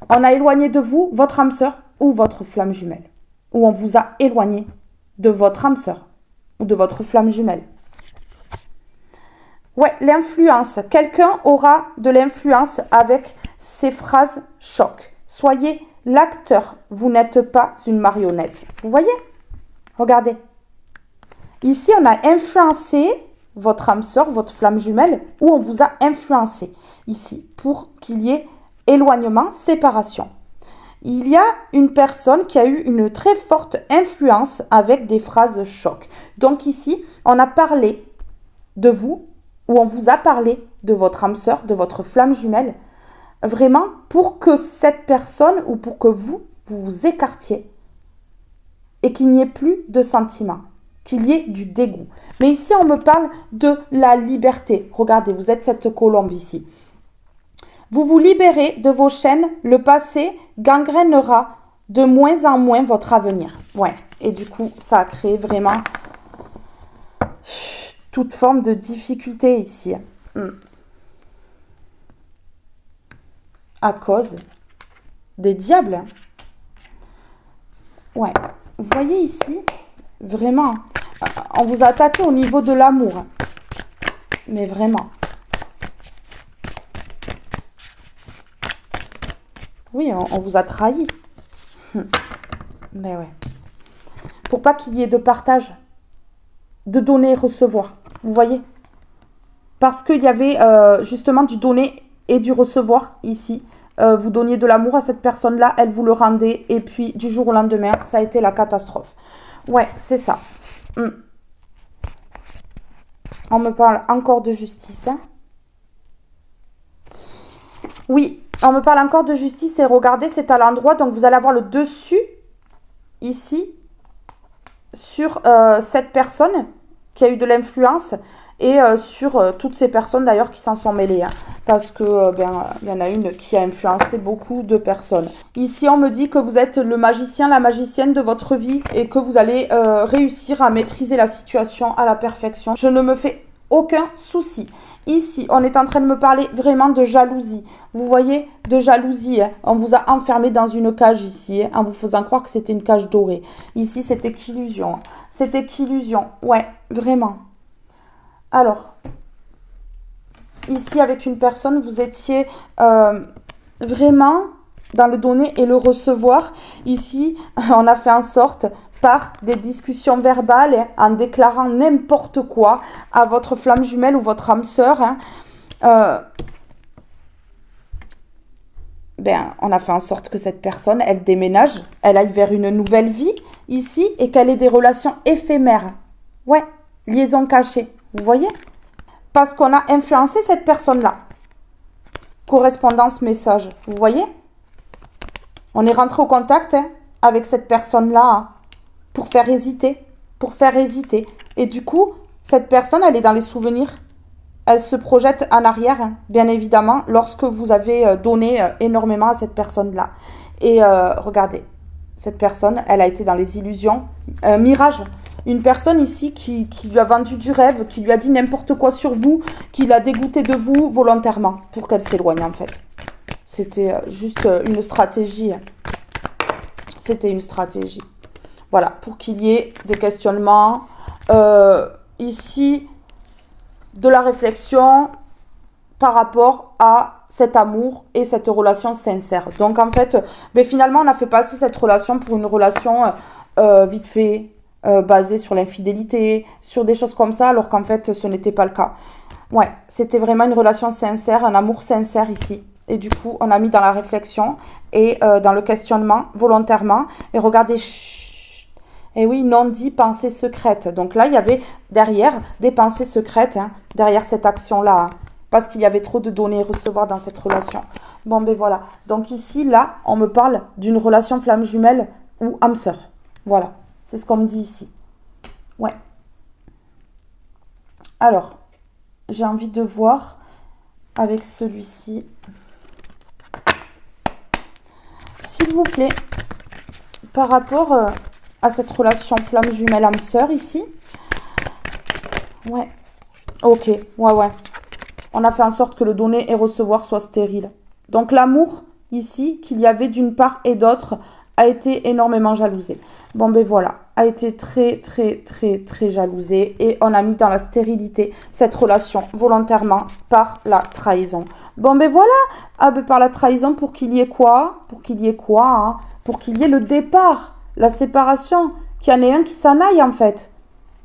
on a éloigné de vous votre âme-sœur ou votre flamme jumelle. Ou on vous a éloigné de votre âme sœur ou de votre flamme jumelle. Ouais, l'influence. Quelqu'un aura de l'influence avec ces phrases choc. Soyez l'acteur, vous n'êtes pas une marionnette. Vous voyez? Regardez. Ici, on a influencé votre âme sœur, votre flamme jumelle, ou on vous a influencé ici pour qu'il y ait éloignement, séparation. Il y a une personne qui a eu une très forte influence avec des phrases choc. Donc ici, on a parlé de vous, ou on vous a parlé de votre âme sœur, de votre flamme jumelle, vraiment pour que cette personne, ou pour que vous vous écartiez et qu'il n'y ait plus de sentiments, qu'il y ait du dégoût. Mais ici, on me parle de la liberté. Regardez, vous êtes cette colombe ici. Vous vous libérez de vos chaînes, le passé gangrénera de moins en moins votre avenir. Ouais, et du coup, ça a créé vraiment toute forme de difficulté ici. À cause des diables. Ouais, vous voyez ici, vraiment, on vous a attaqué au niveau de l'amour. Mais vraiment. Oui, on vous a trahi. Mais ouais. Pour pas qu'il y ait de partage, de donner et recevoir. Vous voyez? Parce qu'il y avait justement du donner et du recevoir ici. Vous donniez de l'amour à cette personne-là, elle vous le rendait. Et puis, du jour au lendemain, ça a été la catastrophe. Ouais, c'est ça. On me parle encore de justice. Oui, on me parle encore de justice et regardez, c'est à l'endroit. Donc, vous allez avoir le dessus, ici, sur cette personne qui a eu de l'influence et sur toutes ces personnes d'ailleurs qui s'en sont mêlées. Parce que, il y en a une qui a influencé beaucoup de personnes. Ici, on me dit que vous êtes le magicien, la magicienne de votre vie et que vous allez réussir à maîtriser la situation à la perfection. Je ne me fais aucun souci. Ici, on est en train de me parler vraiment de jalousie. Vous voyez, de jalousie. On vous a enfermé dans une cage ici, en vous faisant croire que c'était une cage dorée. Ici, c'était qu'illusion. C'était qu'illusion. Ouais, vraiment. Alors, ici, avec une personne, vous étiez vraiment dans le donner et le recevoir. Ici, on a fait en sorte, par des discussions verbales, en déclarant n'importe quoi à votre flamme jumelle ou votre âme sœur, on a fait en sorte que cette personne, elle déménage, elle aille vers une nouvelle vie ici et qu'elle ait des relations éphémères. Ouais, liaison cachée, vous voyez? Parce qu'on a influencé cette personne-là. Correspondance message, vous voyez? On est rentré au contact avec cette personne-là pour faire hésiter, Et du coup, cette personne, elle est dans les souvenirs. Elle se projette en arrière, bien évidemment, lorsque vous avez donné énormément à cette personne-là. Et regardez, cette personne, elle a été dans les illusions. Mirage, Une personne ici qui lui a vendu du rêve, qui lui a dit n'importe quoi sur vous, qui l'a dégoûté de vous volontairement pour qu'elle s'éloigne en fait. C'était juste une stratégie. C'était une stratégie. Voilà, pour qu'il y ait des questionnements. Ici, de la réflexion par rapport à cet amour et cette relation sincère. Donc en fait, finalement, on a fait passer cette relation pour une relation vite fait, basée sur l'infidélité, sur des choses comme ça, alors qu'en fait, ce n'était pas le cas. Ouais, c'était vraiment une relation sincère, un amour sincère ici. Et du coup, on a mis dans la réflexion et dans le questionnement volontairement. Et regardez, chut, et oui, non dit, pensée secrète. Donc là, il y avait derrière des pensées secrètes, hein, derrière cette action-là. Hein, parce qu'il y avait trop de donner et recevoir dans cette relation. Bon, voilà. Donc ici, là, on me parle d'une relation flamme jumelle ou âme sœur. Voilà, c'est ce qu'on me dit ici. Ouais. Alors, j'ai envie de voir avec celui-ci. S'il vous plaît, par rapport à cette relation flamme jumelle âme sœur ici. Ouais. Ok, ouais. On a fait en sorte que le donner et recevoir soit stérile. Donc l'amour ici, qu'il y avait d'une part et d'autre, a été énormément jalousé. Bon, voilà, a été très jalousé. Et on a mis dans la stérilité cette relation volontairement par la trahison. Bon, voilà. Ah, par la trahison pour qu'il y ait quoi? Pour qu'il y ait quoi, hein? Pour qu'il y ait le départ, la séparation, qu'il y en ait un qui s'en aille en fait.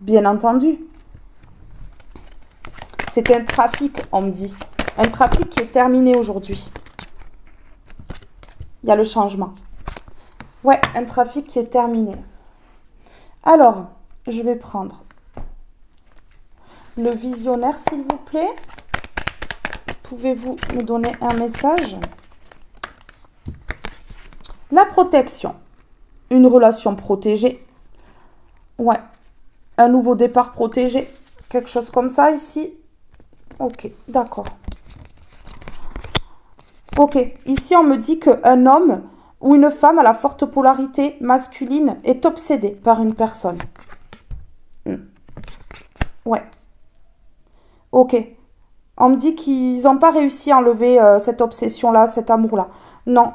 Bien entendu. C'est un trafic, on me dit. Un trafic qui est terminé aujourd'hui. Il y a le changement. Ouais, un trafic qui est terminé. Alors, je vais prendre le visionnaire, s'il vous plaît. Pouvez-vous me donner un message? La protection. Une relation protégée. Ouais. Un nouveau départ protégé. Quelque chose comme ça ici. Ok, d'accord. Ok, ici on me dit qu'un homme ou une femme à la forte polarité masculine est obsédé par une personne. Ouais. Ok. On me dit qu'ils n'ont pas réussi à enlever cette obsession-là, cet amour-là. Non.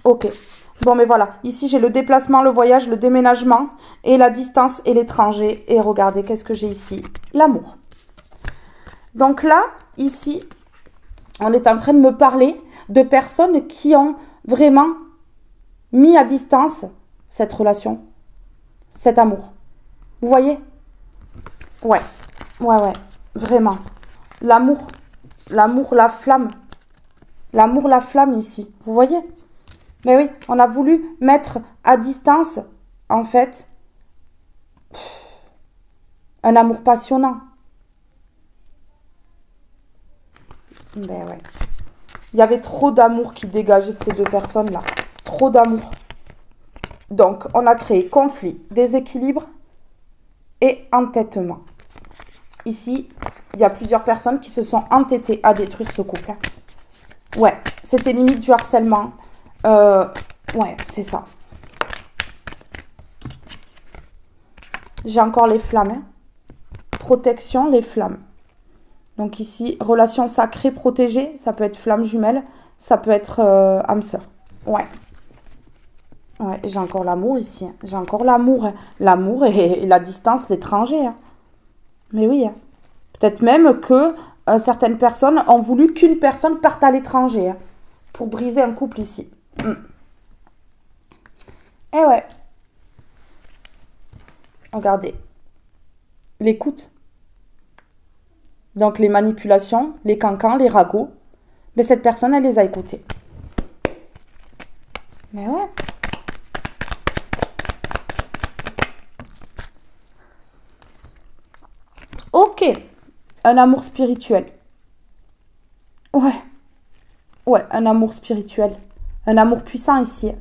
Ok. Bon, voilà. Ici, j'ai le déplacement, le voyage, le déménagement et la distance et l'étranger. Et regardez, qu'est-ce que j'ai ici? L'amour. Donc là, ici, on est en train de me parler de personnes qui ont vraiment mis à distance cette relation, cet amour. Vous voyez? Ouais. Vraiment. L'amour, la flamme. L'amour, la flamme ici. Vous voyez? Mais oui, on a voulu mettre à distance, en fait, un amour passionnant. Ouais. Il y avait trop d'amour qui dégageait de ces deux personnes-là. Trop d'amour. Donc, on a créé conflit, déséquilibre et entêtement. Ici, il y a plusieurs personnes qui se sont entêtées à détruire ce couple. Ouais, c'était limite du harcèlement. Ouais, c'est ça. J'ai encore les flammes. Hein. Protection, les flammes. Donc ici, relation sacrée protégée, ça peut être flamme jumelle, ça peut être âme sœur. Ouais, j'ai encore l'amour ici. Hein. J'ai encore l'amour. Hein. L'amour et la distance, l'étranger. Hein. Mais oui. Hein. Peut-être même que certaines personnes ont voulu qu'une personne parte à l'étranger. Hein, pour briser un couple ici. Eh ouais. Regardez. L'écoute. Donc les manipulations, les cancans, les ragots. Mais cette personne, elle les a écoutés. Mais ouais. Ok. Un amour spirituel. Ouais, un amour spirituel. Un amour puissant ici.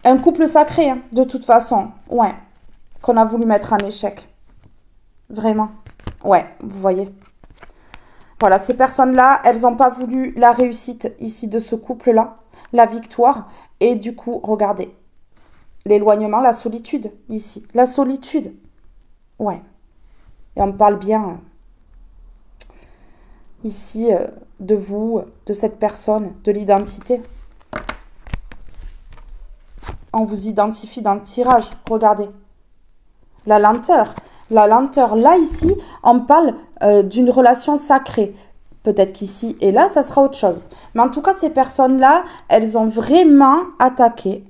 Un couple sacré, hein, de toute façon. Ouais. Qu'on a voulu mettre en échec. Vraiment. Ouais, vous voyez. Voilà, ces personnes-là, elles n'ont pas voulu la réussite ici de ce couple-là. La victoire. Et du coup, regardez. l'éloignement, la solitude, ici. La solitude. Ouais. Et on me parle bien ici de vous, de cette personne, de l'identité. On vous identifie dans le tirage. Regardez. La lenteur. La lenteur. Là, ici, on parle d'une relation sacrée. Peut-être qu'ici et là, ça sera autre chose. Mais en tout cas, ces personnes-là, elles ont vraiment attaqué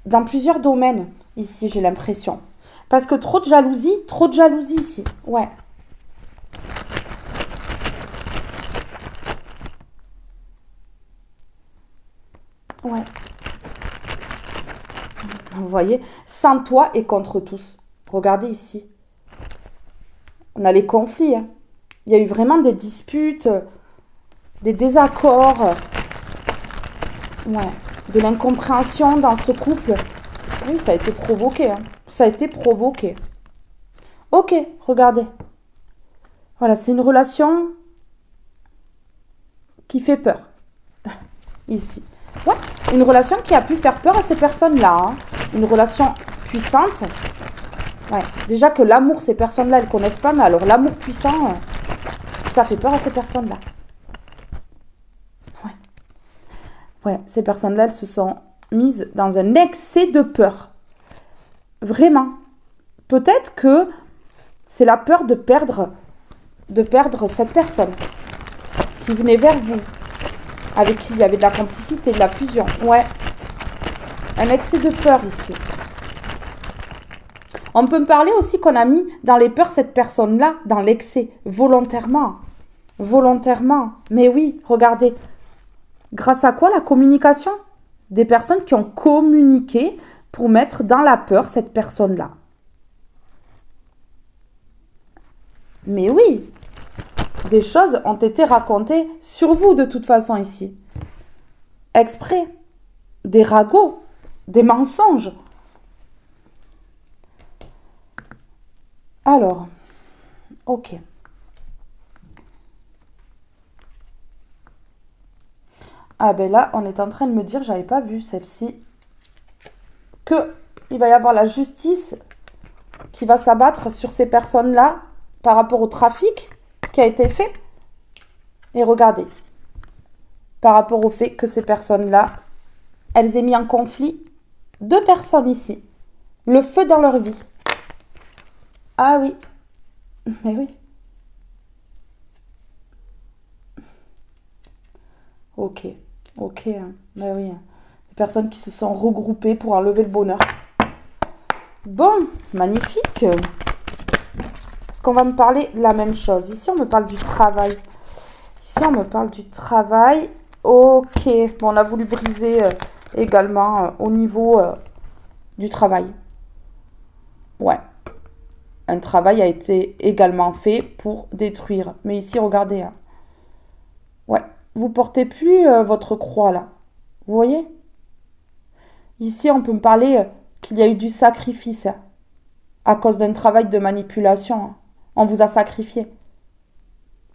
dans plusieurs domaines. Ici, j'ai l'impression. Parce que trop de jalousie ici. Ouais. Ouais. Vous voyez, sans toi et contre tous. Regardez ici. On a les conflits. Hein. Il y a eu vraiment des disputes, des désaccords, ouais, de l'incompréhension dans ce couple. Oui, ça a été provoqué. Hein. Ça a été provoqué. Ok, regardez. Voilà, c'est une relation qui fait peur. Ici. Ouais, une relation qui a pu faire peur à ces personnes-là. Hein. Une relation puissante. Ouais, déjà que l'amour, ces personnes-là, elles ne connaissent pas, mais alors l'amour puissant, ça fait peur à ces personnes-là. Ouais. Ouais, ces personnes-là, elles se sont mises dans un excès de peur. Vraiment. Peut-être que c'est la peur de perdre cette personne qui venait vers vous, avec qui il y avait de la complicité, de la fusion. Ouais. Un excès de peur ici. On peut me parler aussi qu'on a mis dans les peurs cette personne-là, dans l'excès, volontairement. Volontairement. Mais oui, regardez. Grâce à quoi la communication? Des personnes qui ont communiqué pour mettre dans la peur cette personne-là. Mais oui, des choses ont été racontées sur vous de toute façon ici. Exprès. Des ragots, des mensonges. Alors, ok. Ah ben là, on est en train de me dire, j'avais pas vu celle-ci, que il va y avoir la justice qui va s'abattre sur ces personnes-là par rapport au trafic qui a été fait. Et regardez, par rapport au fait que ces personnes-là, elles aient mis en conflit 2 personnes ici. Le feu dans leur vie. Ah oui, mais oui. Ok, ok, hein. Ben oui. Des personnes qui se sont regroupées pour enlever le bonheur. Bon, magnifique. Est-ce qu'on va me parler de la même chose? Ici, on me parle du travail. Ici, on me parle du travail. Ok, bon, on a voulu briser également au niveau du travail. Ouais. Un travail a été également fait pour détruire. Mais ici, regardez. Hein. Ouais. Vous portez plus votre croix, là. Vous voyez? Ici, on peut me parler qu'il y a eu du sacrifice. Hein, à cause d'un travail de manipulation. Hein. On vous a sacrifié.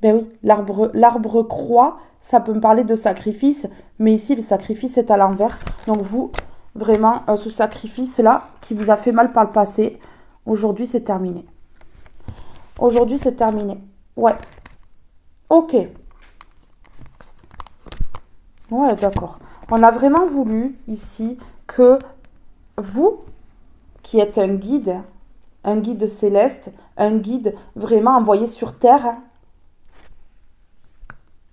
Ben oui, l'arbre croix, ça peut me parler de sacrifice. Mais ici, le sacrifice est à l'envers. Donc vous, vraiment, ce sacrifice-là, qui vous a fait mal par le passé, aujourd'hui, c'est terminé. Aujourd'hui, c'est terminé. Ouais. Ok. Ouais, d'accord. On a vraiment voulu, ici, que vous, qui êtes un guide céleste, un guide vraiment envoyé sur Terre, hein,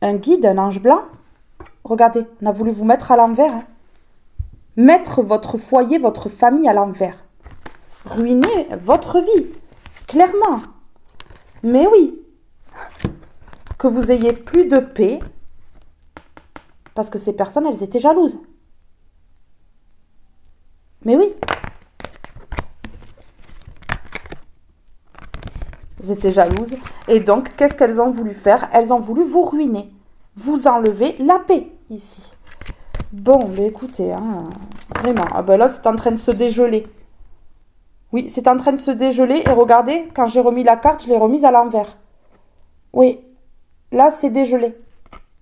un guide, un ange blanc, regardez, on a voulu vous mettre à l'envers. Hein. Mettre votre foyer, votre famille à l'envers. Ruiner votre vie, clairement. Mais oui, que vous ayez plus de paix, parce que ces personnes, elles étaient jalouses. Mais oui. Elles étaient jalouses. Et donc, qu'est-ce qu'elles ont voulu faire? Elles ont voulu vous ruiner. Vous enlever la paix, ici. Bon, mais écoutez, hein, vraiment. Ah ben là, c'est en train de se dégeler. Oui, c'est en train de se dégeler. Et regardez, quand j'ai remis la carte, je l'ai remise à l'envers. Oui, là, c'est dégelé.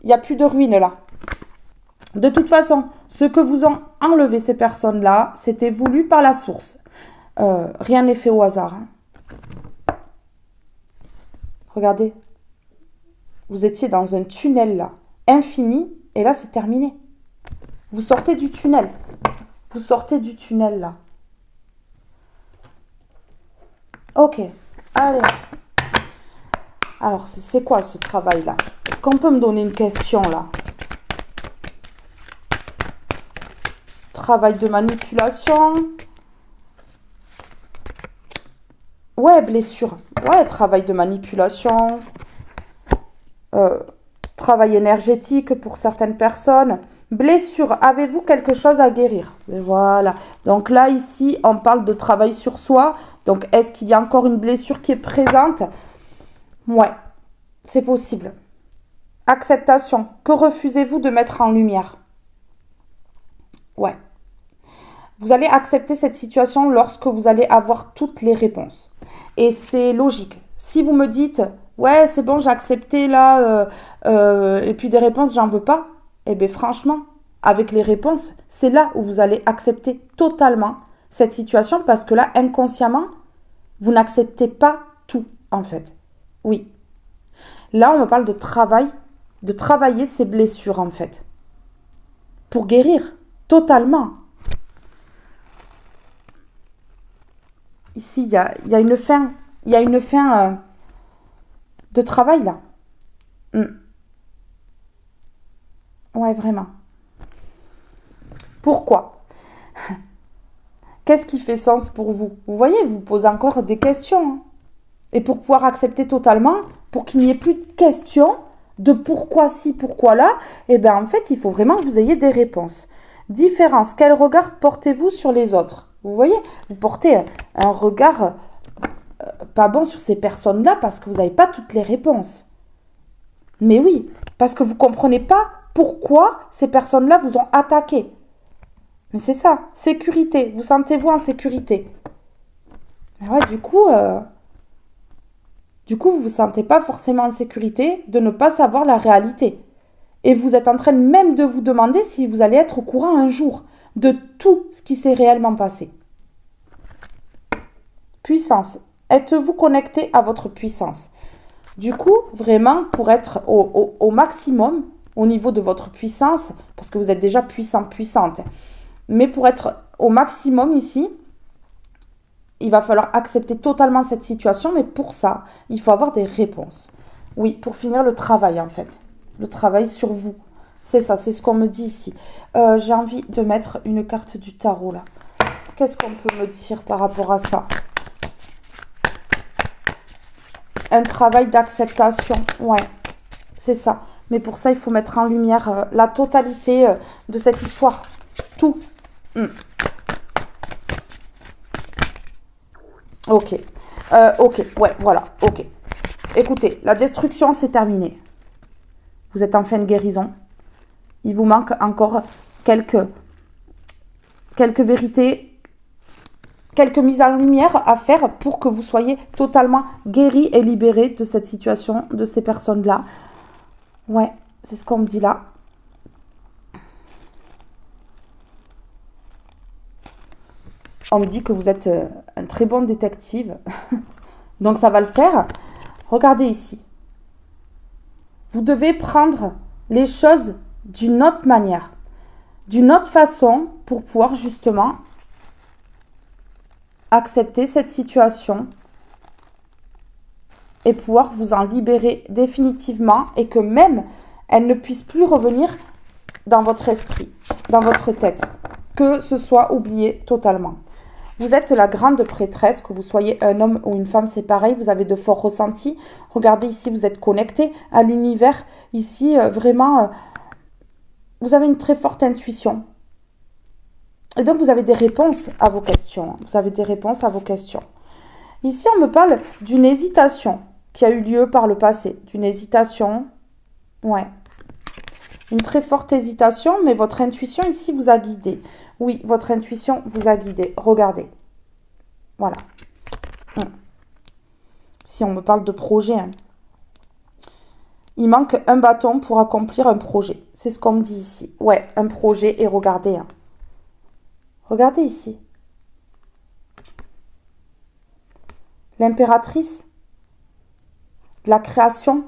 Il n'y a plus de ruines, là. De toute façon, ce que vous ont enlevé ces personnes-là, c'était voulu par la source. Rien n'est fait au hasard. Hein. Regardez. Vous étiez dans un tunnel là, infini, et là c'est terminé. Vous sortez du tunnel. Vous sortez du tunnel là. Ok, allez. Alors, c'est quoi ce travail-là? Est-ce qu'on peut me donner une question là? Travail de manipulation. Ouais, blessure. Ouais, travail de manipulation. Travail énergétique pour certaines personnes. Blessure, avez-vous quelque chose à guérir? Et voilà. Donc là, ici, on parle de travail sur soi. Donc, est-ce qu'il y a encore une blessure qui est présente? Ouais, c'est possible. Acceptation. Que refusez-vous de mettre en lumière? Ouais. Vous allez accepter cette situation lorsque vous allez avoir toutes les réponses. Et c'est logique. Si vous me dites, ouais, c'est bon, j'ai accepté là, et puis des réponses, j'en veux pas. Eh bien, franchement, avec les réponses, c'est là où vous allez accepter totalement cette situation parce que là, inconsciemment, vous n'acceptez pas tout, en fait. Oui. Là, on me parle de travailler ces blessures, en fait. Pour guérir, totalement. Ici, il y a une fin. Il y a une fin de travail, là. Ouais, vraiment. Pourquoi? Qu'est-ce qui fait sens pour vous? Vous voyez, vous posez encore des questions. Hein. Et pour pouvoir accepter totalement, pour qu'il n'y ait plus de questions de pourquoi ci, pourquoi là, eh bien, en fait, il faut vraiment que vous ayez des réponses. Différence. Quel regard portez-vous sur les autres? Vous voyez, vous portez un regard pas bon sur ces personnes-là parce que vous n'avez pas toutes les réponses. Mais oui, parce que vous ne comprenez pas pourquoi ces personnes-là vous ont attaqué. Mais c'est ça, sécurité. Vous sentez-vous en sécurité? Mais ouais, du coup, vous ne vous sentez pas forcément en sécurité de ne pas savoir la réalité. Et vous êtes en train même de vous demander si vous allez être au courant un jour de tout ce qui s'est réellement passé. Puissance. Êtes-vous connecté à votre puissance? Du coup, vraiment, pour être au maximum au niveau de votre puissance, parce que vous êtes déjà puissante, mais pour être au maximum ici, il va falloir accepter totalement cette situation, mais pour ça, il faut avoir des réponses. Oui, pour finir le travail en fait. Le travail sur vous. C'est ça, c'est ce qu'on me dit ici. J'ai envie de mettre une carte du tarot là. Qu'est-ce qu'on peut me dire par rapport à ça? Un travail d'acceptation. Ouais, c'est ça. Mais pour ça, il faut mettre en lumière la totalité de cette histoire. Tout. Ok. Ok, ouais, voilà, ok. Écoutez, la destruction, c'est terminé. Vous êtes en fin de guérison. Il vous manque encore quelques vérités, quelques mises en lumière à faire pour que vous soyez totalement guéri et libéré de cette situation, de ces personnes-là. Ouais, c'est ce qu'on me dit là. On me dit que vous êtes un très bon détective. Donc ça va le faire. Regardez ici. Vous devez prendre les choses d'une autre manière, d'une autre façon pour pouvoir justement accepter cette situation et pouvoir vous en libérer définitivement et que même elle ne puisse plus revenir dans votre esprit, dans votre tête, que ce soit oublié totalement. Vous êtes la grande prêtresse, que vous soyez un homme ou une femme, c'est pareil, vous avez de forts ressentis. Regardez ici, vous êtes connecté à l'univers. Ici, vraiment, vous avez une très forte intuition. Et donc, vous avez des réponses à vos questions. Vous avez des réponses à vos questions. Ici, on me parle d'une hésitation qui a eu lieu par le passé. D'une hésitation, ouais. Une très forte hésitation, mais votre intuition ici vous a guidé. Oui, votre intuition vous a guidé. Regardez. Voilà. Si on me parle de projet. Hein. Il manque un bâton pour accomplir un projet. C'est ce qu'on me dit ici. Ouais, un projet. Et regardez. Hein. Regardez ici. L'impératrice. La création.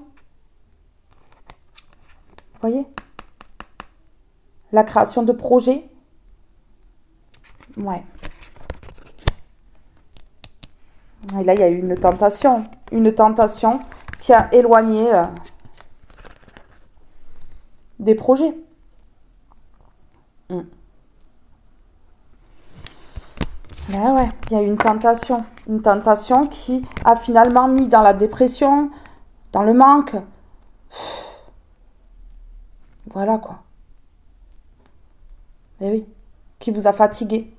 Vous voyez? La création de projets. Ouais. Et là, il y a eu une tentation. Une tentation qui a éloigné des projets. Ben ouais, il y a eu une tentation. Une tentation qui a finalement mis dans la dépression, dans le manque. Voilà quoi. Eh oui. Qui vous a fatigué.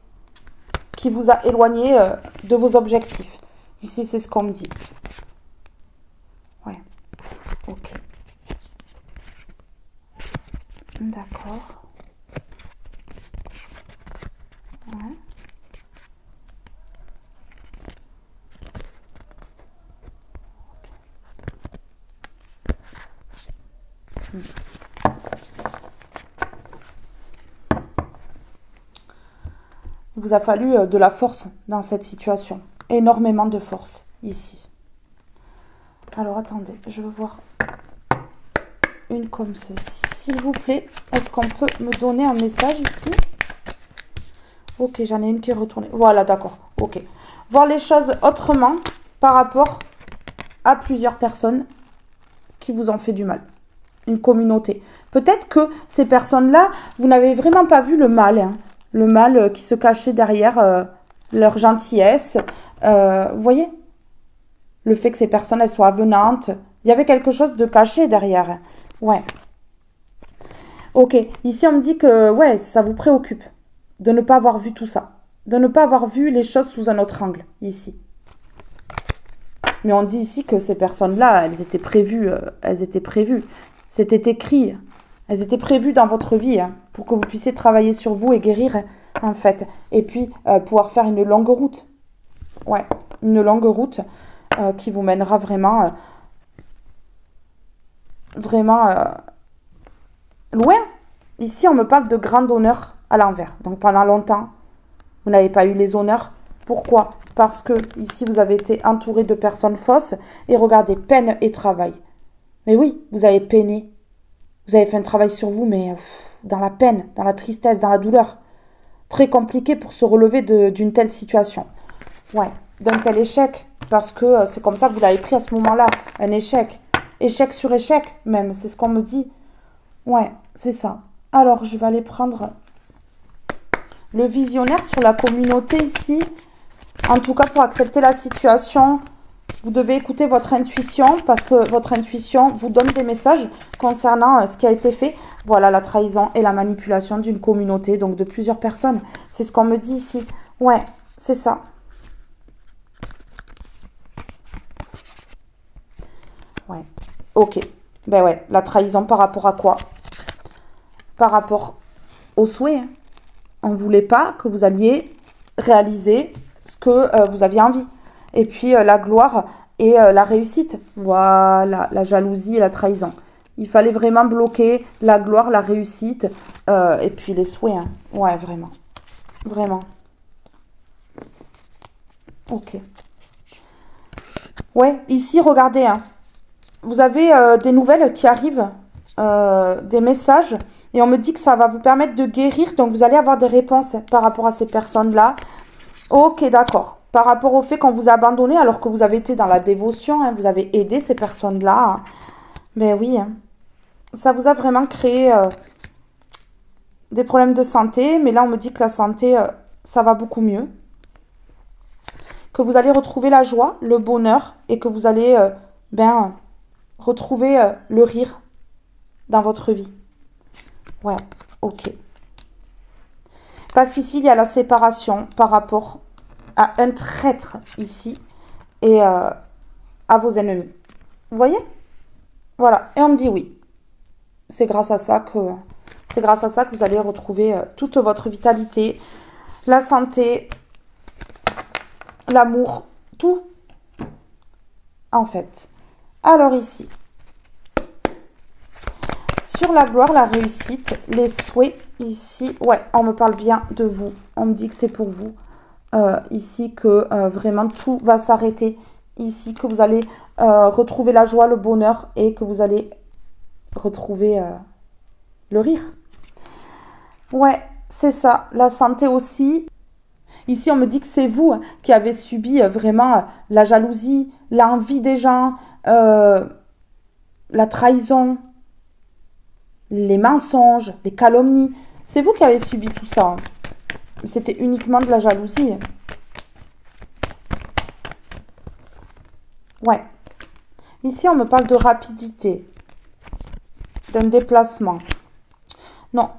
Qui vous a éloigné de vos objectifs. Ici, c'est ce qu'on me dit. Ouais. Ok. D'accord. Ouais. Il vous a fallu de la force dans cette situation. Énormément de force, ici. Alors, attendez, je veux voir une comme ceci. S'il vous plaît, est-ce qu'on peut me donner un message ici? Ok, j'en ai une qui est retournée. Voilà, d'accord. Ok. Voir les choses autrement par rapport à plusieurs personnes qui vous ont fait du mal. Une communauté. Peut-être que ces personnes-là, vous n'avez vraiment pas vu le mal. Hein. Le mal qui se cachait derrière leur gentillesse. Vous voyez? Le fait que ces personnes, elles soient avenantes. Il y avait quelque chose de caché derrière. Ouais. Ok. Ici, on me dit que, ouais, ça vous préoccupe de ne pas avoir vu tout ça. De ne pas avoir vu les choses sous un autre angle, ici. Mais on dit ici que ces personnes-là, elles étaient prévues. C'était écrit. Elles étaient prévues dans votre vie hein, pour que vous puissiez travailler sur vous et guérir, en fait. Et puis, pouvoir faire une longue route. Ouais, une longue route qui vous mènera vraiment loin. Ici, on me parle de grand honneur à l'envers. Donc, pendant longtemps, vous n'avez pas eu les honneurs. Pourquoi? Parce que ici, vous avez été entouré de personnes fausses. Et regardez, peine et travail. Mais oui, vous avez peiné. Vous avez fait un travail sur vous, mais dans la peine, dans la tristesse, dans la douleur. Très compliqué pour se relever d'une telle situation. Ouais, d'un tel échec. Parce que c'est comme ça que vous l'avez pris à ce moment-là. Un échec. Échec sur échec, même. C'est ce qu'on me dit. Ouais, c'est ça. Alors, je vais aller prendre le visionnaire sur la communauté ici. En tout cas, pour accepter la situation, vous devez écouter votre intuition parce que votre intuition vous donne des messages concernant ce qui a été fait. Voilà, la trahison et la manipulation d'une communauté, donc de plusieurs personnes. C'est ce qu'on me dit ici. Ouais, c'est ça. Ouais, ok. Ben ouais, la trahison par rapport à quoi? Par rapport au souhait. Hein. On ne voulait pas que vous alliez réaliser ce que vous aviez envie. Et puis la gloire et la réussite. Voilà, la jalousie et la trahison. Il fallait vraiment bloquer la gloire, la réussite et puis les souhaits. Hein. Ouais, vraiment. Vraiment. Ok. Ouais, ici, regardez. Hein. Vous avez des nouvelles qui arrivent, des messages. Et on me dit que ça va vous permettre de guérir. Donc, vous allez avoir des réponses par rapport à ces personnes-là. Ok, d'accord. Par rapport au fait qu'on vous a abandonné alors que vous avez été dans la dévotion, hein, vous avez aidé ces personnes-là. Hein. Ben oui, hein. Ça vous a vraiment créé des problèmes de santé. Mais là, on me dit que la santé, ça va beaucoup mieux. Que vous allez retrouver la joie, le bonheur et que vous allez retrouver le rire dans votre vie. Ouais, ok. Parce qu'ici, il y a la séparation par rapport à un traître ici et à vos ennemis. Vous voyez? Voilà. Et on me dit oui. C'est grâce à ça que vous allez retrouver toute votre vitalité, la santé, l'amour, tout. En fait. Alors ici, sur la gloire, la réussite, les souhaits ici. Ouais, on me parle bien de vous. On me dit que c'est pour vous. Ici, que vraiment tout va s'arrêter. Ici, que vous allez retrouver la joie, le bonheur et que vous allez retrouver le rire. Ouais, c'est ça. La santé aussi. Ici, on me dit que c'est vous qui avez subi vraiment la jalousie, l'envie des gens, la trahison, les mensonges, les calomnies. C'est vous qui avez subi tout ça. C'était uniquement de la jalousie. Ouais. Ici, on me parle de rapidité, d'un déplacement. Non,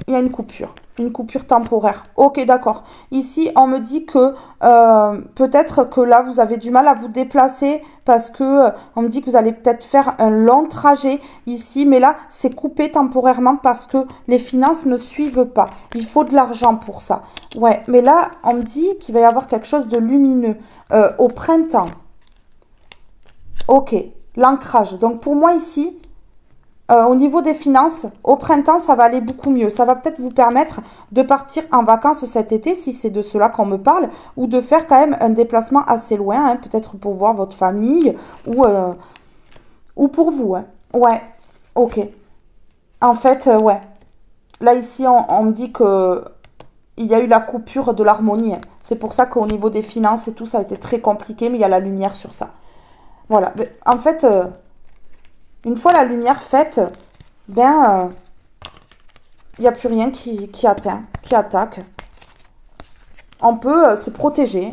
il y a une coupure temporaire. Ok, d'accord. Ici, on me dit que peut-être que là, vous avez du mal à vous déplacer parce que on me dit que vous allez peut-être faire un long trajet ici, mais là, c'est coupé temporairement parce que les finances ne suivent pas. Il faut de l'argent pour ça. Ouais, mais là, on me dit qu'il va y avoir quelque chose de lumineux au printemps. Ok, l'ancrage. Donc, pour moi, ici, au niveau des finances, au printemps, ça va aller beaucoup mieux. Ça va peut-être vous permettre de partir en vacances cet été, si c'est de cela qu'on me parle, ou de faire quand même un déplacement assez loin, hein, peut-être pour voir votre famille, ou pour vous. Hein. Ouais, ok. En fait, ouais. Là, ici, on me dit que il y a eu la coupure de l'harmonie. Hein. C'est pour ça qu'au niveau des finances et tout, ça a été très compliqué, mais il y a la lumière sur ça. Voilà. En fait... une fois la lumière faite, ben, il n'y a plus rien qui attaque. On peut se protéger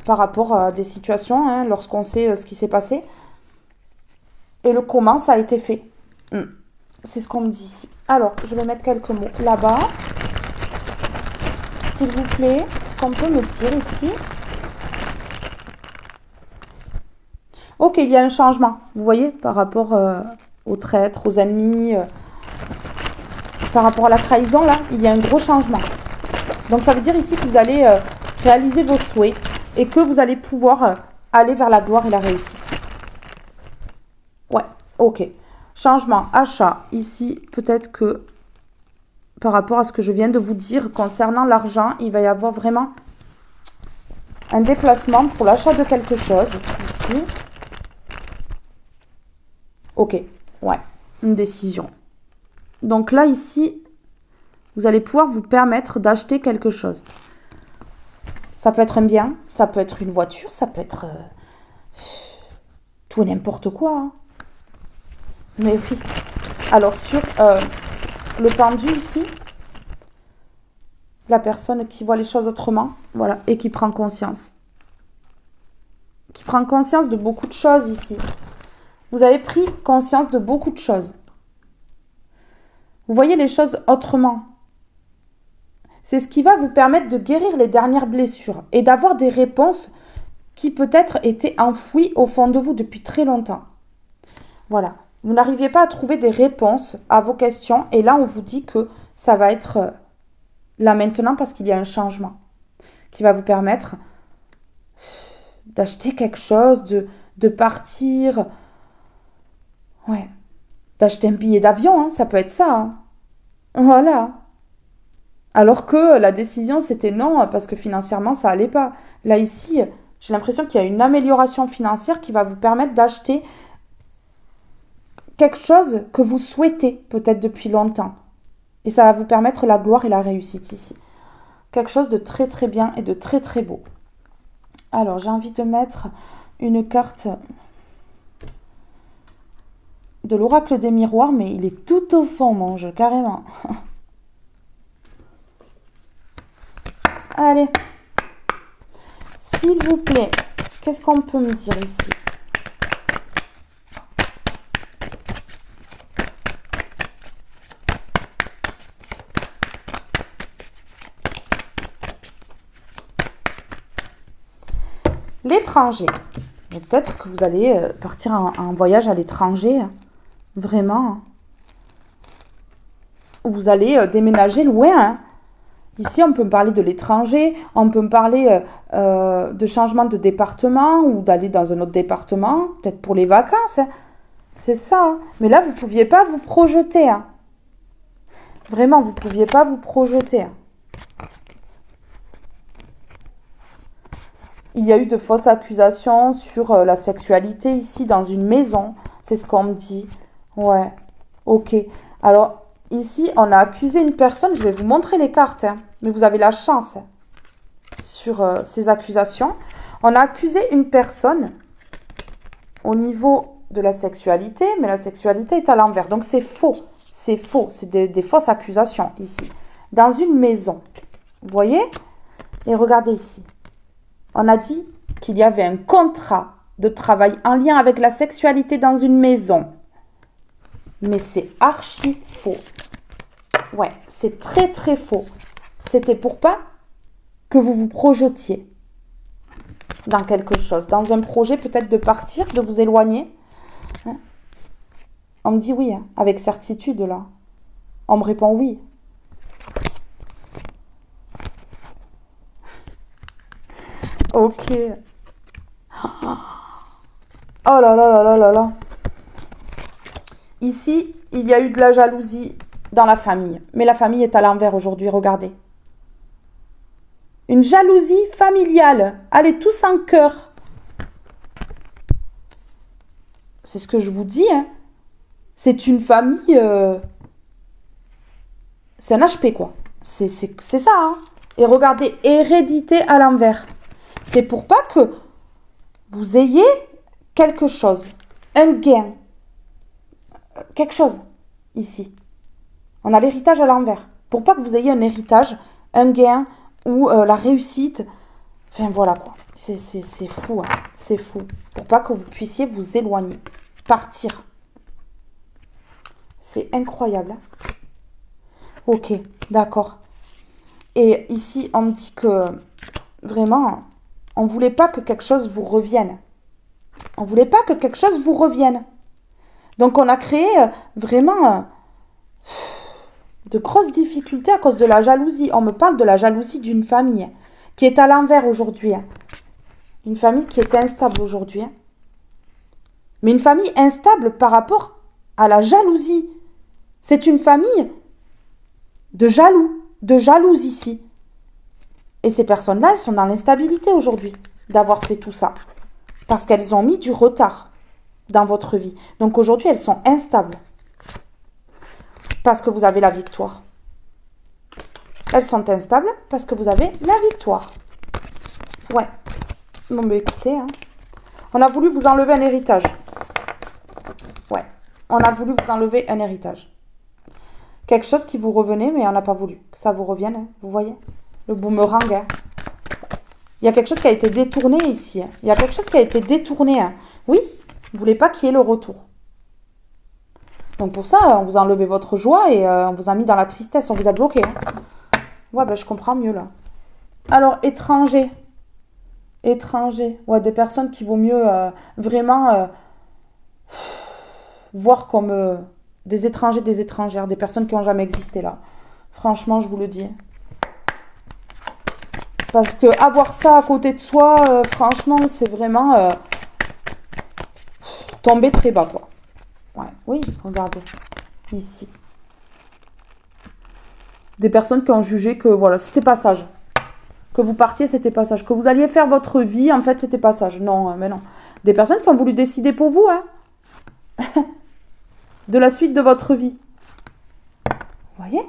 par rapport à des situations, hein, lorsqu'on sait ce qui s'est passé. Et le comment ça a été fait. C'est ce qu'on me dit ici. Alors, je vais mettre quelques mots là-bas. S'il vous plaît, ce qu'on peut me dire ici. Ok, il y a un changement, vous voyez, par rapport aux traîtres, aux ennemis, par rapport à la trahison, là, il y a un gros changement. Donc, ça veut dire ici que vous allez réaliser vos souhaits et que vous allez pouvoir aller vers la gloire et la réussite. Ouais, ok. Changement, achat, ici, peut-être que par rapport à ce que je viens de vous dire concernant l'argent, il va y avoir vraiment un déplacement pour l'achat de quelque chose, ici. Ok, ouais, une décision. Donc là, ici, vous allez pouvoir vous permettre d'acheter quelque chose. Ça peut être un bien, ça peut être une voiture, ça peut être tout et n'importe quoi. Hein. Mais oui. Alors sur le pendu ici, la personne qui voit les choses autrement, voilà, et qui prend conscience. Qui prend conscience de beaucoup de choses ici. Vous avez pris conscience de beaucoup de choses. Vous voyez les choses autrement. C'est ce qui va vous permettre de guérir les dernières blessures et d'avoir des réponses qui peut-être étaient enfouies au fond de vous depuis très longtemps. Voilà. Vous n'arriviez pas à trouver des réponses à vos questions et là on vous dit que ça va être là maintenant parce qu'il y a un changement qui va vous permettre d'acheter quelque chose, de partir... Ouais. D'acheter un billet d'avion, hein, ça peut être ça. Hein. Voilà. Alors que la décision, c'était non, parce que financièrement, ça allait pas. Là, ici, j'ai l'impression qu'il y a une amélioration financière qui va vous permettre d'acheter quelque chose que vous souhaitez, peut-être depuis longtemps. Et ça va vous permettre la gloire et la réussite ici. Quelque chose de très, très bien et de très, très beau. Alors, j'ai envie de mettre une carte... de l'oracle des miroirs, mais il est tout au fond, mon jeu, carrément. Allez. S'il vous plaît, qu'est-ce qu'on peut me dire ici? L'étranger. Peut-être que vous allez partir en voyage à l'étranger. Vraiment. Vous allez déménager loin. Hein. Ici, on peut me parler de l'étranger. On peut me parler de changement de département ou d'aller dans un autre département. Peut-être pour les vacances. Hein. C'est ça. Hein. Mais là, vous ne pouviez pas vous projeter. Hein. Vraiment, vous ne pouviez pas vous projeter. Hein. Il y a eu de fausses accusations sur la sexualité ici dans une maison. C'est ce qu'on me dit. Ouais. Ok. Alors, ici, on a accusé une personne. Je vais vous montrer les cartes. Hein, mais vous avez la chance hein, sur ces accusations. On a accusé une personne au niveau de la sexualité, mais la sexualité est à l'envers. Donc, c'est faux. C'est faux. C'est des fausses accusations ici. Dans une maison. Vous voyez? Et regardez ici. On a dit qu'il y avait un contrat de travail en lien avec la sexualité dans une maison. Mais c'est archi faux. Ouais, c'est très très faux. C'était pour pas que vous vous projetiez dans quelque chose. Dans un projet peut-être de partir, de vous éloigner. On me dit oui, hein, avec certitude là. On me répond oui. Ok. Oh là là là là là là. Ici, il y a eu de la jalousie dans la famille. Mais la famille est à l'envers aujourd'hui, regardez. Une jalousie familiale. Allez, tous en cœur. C'est ce que je vous dis. Hein. C'est une famille... C'est un HP, quoi. C'est ça. Hein. Et regardez, hérédité à l'envers. C'est pour pas que vous ayez quelque chose, un gain, quelque chose ici. On a l'héritage à l'envers. Pour pas que vous ayez un héritage, un gain ou la réussite. Enfin voilà quoi. C'est fou. Hein. C'est fou. Pour pas que vous puissiez vous éloigner. Partir. C'est incroyable. Hein. Ok, d'accord. Et ici, on me dit que vraiment... On ne voulait pas que quelque chose vous revienne. On ne voulait pas que quelque chose vous revienne. Donc, on a créé vraiment de grosses difficultés à cause de la jalousie. On me parle de la jalousie d'une famille qui est à l'envers aujourd'hui. Une famille qui est instable aujourd'hui. Mais une famille instable par rapport à la jalousie. C'est une famille de jaloux, de jalouses ici. Et ces personnes-là, elles sont dans l'instabilité aujourd'hui d'avoir fait tout ça. Parce qu'elles ont mis du retard dans votre vie. Donc aujourd'hui, elles sont instables. Parce que vous avez la victoire. Elles sont instables parce que vous avez la victoire. Ouais. Bon, mais écoutez, hein. On a voulu vous enlever un héritage. Ouais. On a voulu vous enlever un héritage. Quelque chose qui vous revenait, mais on n'a pas voulu que ça vous revienne. Hein. Vous voyez ? Le boomerang. Hein. Il y a quelque chose qui a été détourné ici. Hein. Il y a quelque chose qui a été détourné. Hein. Oui, vous ne voulez pas qu'il y ait le retour. Donc pour ça, on vous a enlevé votre joie et on vous a mis dans la tristesse. On vous a bloqué. Hein. Ouais, ben je comprends mieux là. Alors, étranger. Étranger. Ouais, des personnes qu'il vaut mieux vraiment voir comme des étrangers, des étrangères. Des personnes qui n'ont jamais existé là. Franchement, je vous le dis. Parce que avoir ça à côté de soi, franchement, c'est vraiment tomber très bas, quoi. Ouais, oui, regardez, ici. Des personnes qui ont jugé que, voilà, c'était pas sage. Que vous partiez, c'était pas sage. Que vous alliez faire votre vie, en fait, c'était pas sage. Non, mais non. Des personnes qui ont voulu décider pour vous, hein. De la suite de votre vie. Vous voyez ?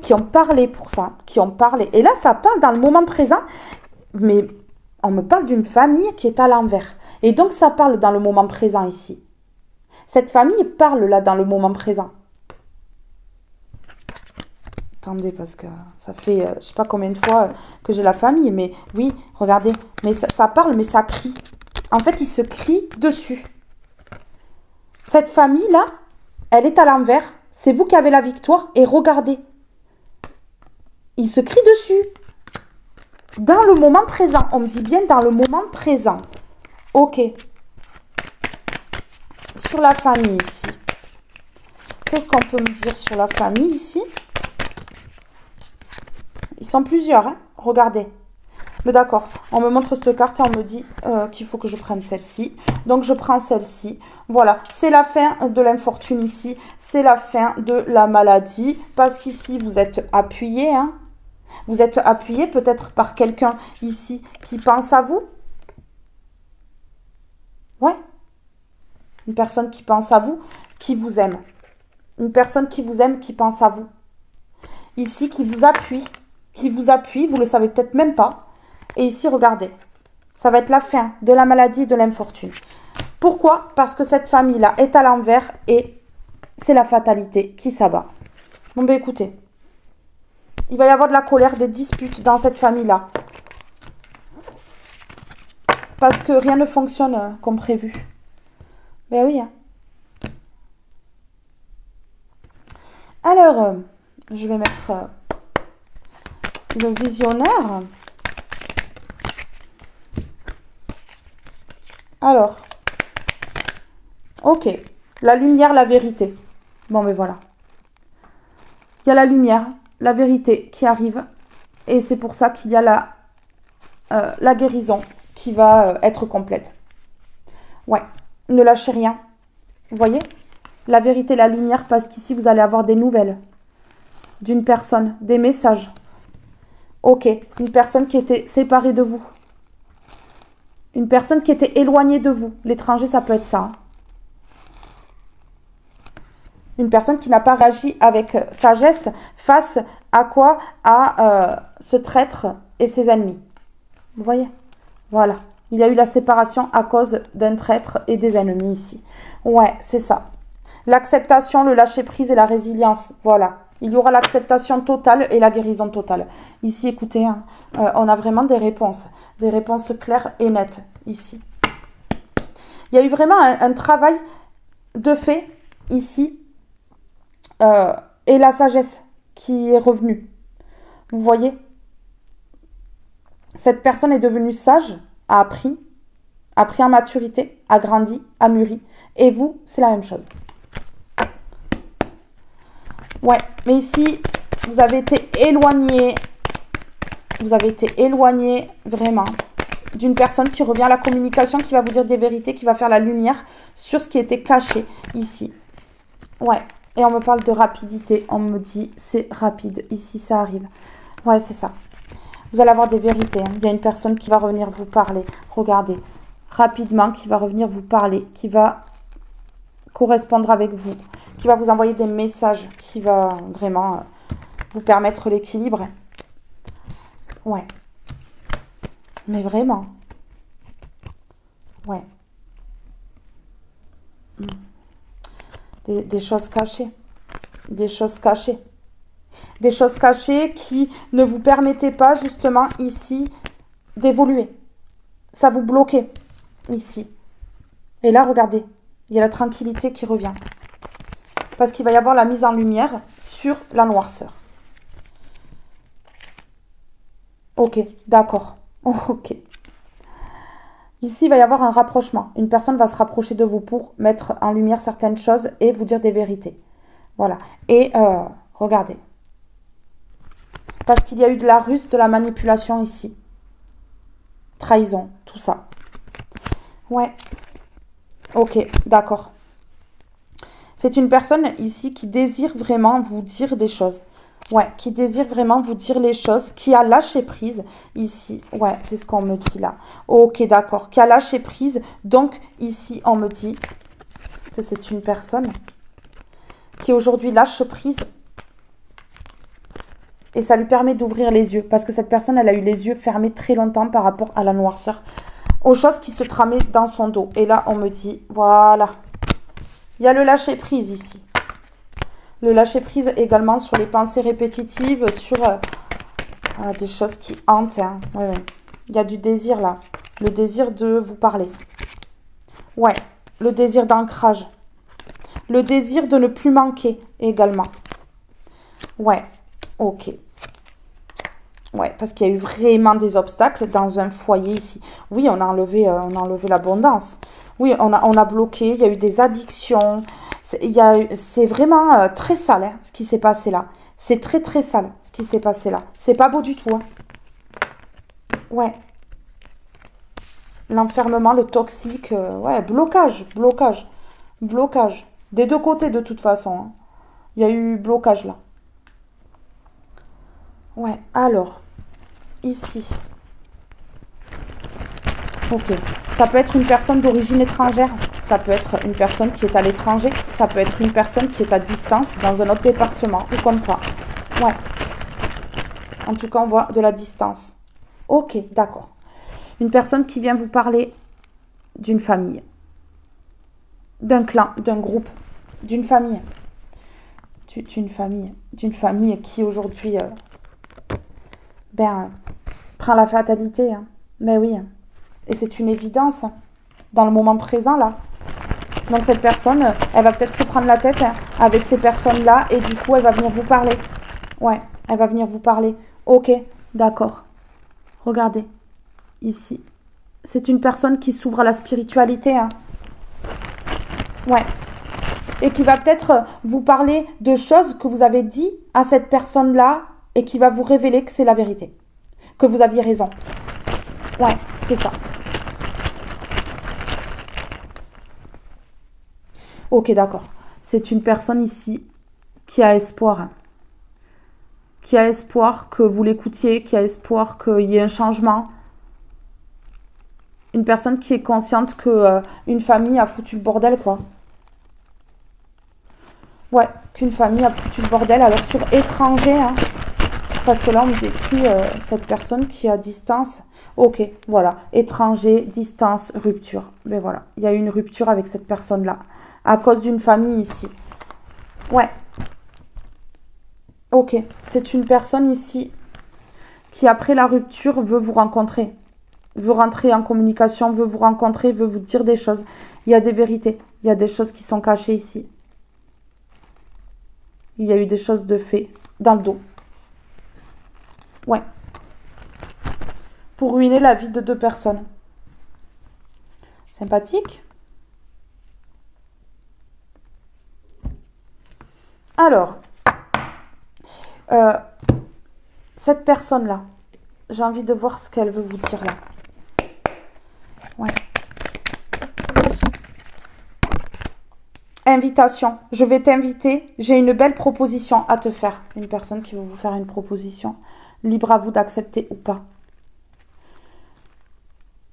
Qui ont parlé pour ça, qui ont parlé. Et là, ça parle dans le moment présent, mais on me parle d'une famille qui est à l'envers. Et donc, ça parle dans le moment présent ici. Cette famille parle là dans le moment présent. Attendez, parce que ça fait, je ne sais pas combien de fois que j'ai la famille, mais oui, regardez, mais ça parle, mais ça crie. En fait, il se crie dessus. Cette famille-là, elle est à l'envers. C'est vous qui avez la victoire. Et regardez. Il se crie dessus. Dans le moment présent. On me dit bien dans le moment présent. Ok. Sur la famille ici. Qu'est-ce qu'on peut me dire sur la famille ici? Ils sont plusieurs. Hein, regardez. Mais d'accord, on me montre cette carte et on me dit qu'il faut que je prenne celle-ci. Donc, je prends celle-ci. Voilà, c'est la fin de l'infortune ici. C'est la fin de la maladie. Parce qu'ici, vous êtes appuyé. Hein. Vous êtes appuyé peut-être par quelqu'un ici qui pense à vous. Ouais. Une personne qui pense à vous, qui vous aime. Une personne qui vous aime, qui pense à vous. Ici, qui vous appuie, vous le savez peut-être même pas. Et ici, regardez, ça va être la fin de la maladie et de l'infortune. Pourquoi? Parce que cette famille-là est à l'envers et c'est la fatalité qui s'abat. Bon, ben écoutez, il va y avoir de la colère, des disputes dans cette famille-là. Parce que rien ne fonctionne comme prévu. Ben oui. Hein. Alors, je vais mettre le visionnaire. Alors, ok, la lumière, la vérité. Bon, mais voilà. Il y a la lumière, la vérité qui arrive. Et c'est pour ça qu'il y a la guérison qui va être complète. Ouais, ne lâchez rien. Vous voyez? La vérité, la lumière, parce qu'ici, vous allez avoir des nouvelles d'une personne, des messages. Ok, une personne qui était séparée de vous. Une personne qui était éloignée de vous. L'étranger, ça peut être ça. Hein. Une personne qui n'a pas réagi avec sagesse face à quoi? À ce traître et ses ennemis. Vous voyez? Voilà. Il y a eu la séparation à cause d'un traître et des ennemis ici. Ouais, c'est ça. L'acceptation, le lâcher-prise et la résilience. Voilà. Il y aura l'acceptation totale et la guérison totale. Ici, écoutez, hein, on a vraiment des réponses claires et nettes ici. Il y a eu vraiment un travail de fait ici et la sagesse qui est revenue. Vous voyez? Cette personne est devenue sage, a appris en maturité, a grandi, a mûri. Et vous, c'est la même chose. Ouais, mais ici, vous avez été éloigné. Vous avez été éloigné, vraiment, d'une personne qui revient à la communication, qui va vous dire des vérités, qui va faire la lumière sur ce qui était caché ici. Ouais, et on me parle de rapidité. On me dit, c'est rapide. Ici, ça arrive. Ouais, c'est ça. Vous allez avoir des vérités. Hein. Il y a une personne qui va revenir vous parler. Regardez, rapidement, qui va revenir vous parler, qui va correspondre avec vous, qui va vous envoyer des messages, qui va vraiment vous permettre l'équilibre. Ouais. Mais vraiment. Ouais. Des choses cachées. Des choses cachées. Des choses cachées qui ne vous permettaient pas, justement, ici, d'évoluer. Ça vous bloquait, ici. Et là, regardez, il y a la tranquillité qui revient. Parce qu'il va y avoir la mise en lumière sur la noirceur. Ok, d'accord. Ok. Ici, il va y avoir un rapprochement. Une personne va se rapprocher de vous pour mettre en lumière certaines choses et vous dire des vérités. Voilà. Et regardez. Parce qu'il y a eu de la ruse, de la manipulation ici. Trahison, tout ça. Ouais. Ok, d'accord. C'est une personne ici qui désire vraiment vous dire des choses. Ouais, qui désire vraiment vous dire les choses, qui a lâché prise ici. Ouais, c'est ce qu'on me dit là. Ok, d'accord. Qui a lâché prise. Donc, ici, on me dit que c'est une personne qui aujourd'hui lâche prise. Et ça lui permet d'ouvrir les yeux. Parce que cette personne, elle a eu les yeux fermés très longtemps par rapport à la noirceur. Aux choses qui se tramaient dans son dos. Et là, on me dit, voilà. Il y a le lâcher prise ici. Le lâcher prise également sur les pensées répétitives, sur des choses qui hantent. Hein. Ouais, ouais. Il y a du désir là. Le désir de vous parler. Ouais, le désir d'ancrage. Le désir de ne plus manquer également. Ouais, ok. Ouais, parce qu'il y a eu vraiment des obstacles dans un foyer ici. Oui, on a enlevé l'abondance. Oui, on a bloqué, il y a eu des addictions. C'est vraiment très sale hein, ce qui s'est passé là. C'est très très sale ce qui s'est passé là. C'est pas beau du tout. Hein. Ouais. L'enfermement, le toxique, ouais, blocage, blocage, blocage. Des deux côtés, de toute façon, hein. Il y a eu blocage, là. Ouais, alors, ici. Ok. Ça peut être une personne d'origine étrangère. Ça peut être une personne qui est à l'étranger. Ça peut être une personne qui est à distance dans un autre département. Ou comme ça. Ouais. En tout cas, on voit de la distance. Ok, d'accord. Une personne qui vient vous parler d'une famille. D'un clan, d'un groupe. D'une famille. D'une famille. D'une famille qui aujourd'hui, prend la fatalité. Hein. Mais oui. Et c'est une évidence. Dans le moment présent, là. Donc cette personne, elle va peut-être se prendre la tête avec ces personnes-là et du coup, elle va venir vous parler. Ouais, elle va venir vous parler. Ok, d'accord. Regardez, ici. C'est une personne qui s'ouvre à la spiritualité. Hein. Ouais. Et qui va peut-être vous parler de choses que vous avez dit à cette personne-là et qui va vous révéler que c'est la vérité. Que vous aviez raison. Ouais, c'est ça. Ok, d'accord. C'est une personne ici qui a espoir. Qui a espoir que vous l'écoutiez, qui a espoir qu'il y ait un changement. Une personne qui est consciente que une famille a foutu le bordel, quoi. Ouais, qu'une famille a foutu le bordel. Alors sur étranger, hein, parce que là on nous écrit cette personne qui est à distance. Ok, voilà. Étranger, distance, rupture. Mais voilà, il y a eu une rupture avec cette personne-là. À cause d'une famille ici. Ouais. Ok, c'est une personne ici qui, après la rupture, veut vous rencontrer. Veut rentrer en communication, veut vous rencontrer, veut vous dire des choses. Il y a des vérités. Il y a des choses qui sont cachées ici. Il y a eu des choses de fait dans le dos. Ouais. Pour ruiner la vie de deux personnes. Sympathique. Alors, cette personne-là, j'ai envie de voir ce qu'elle veut vous dire là. Ouais. Invitation. Je vais t'inviter. J'ai une belle proposition à te faire. Une personne qui veut vous faire une proposition. Libre à vous d'accepter ou pas.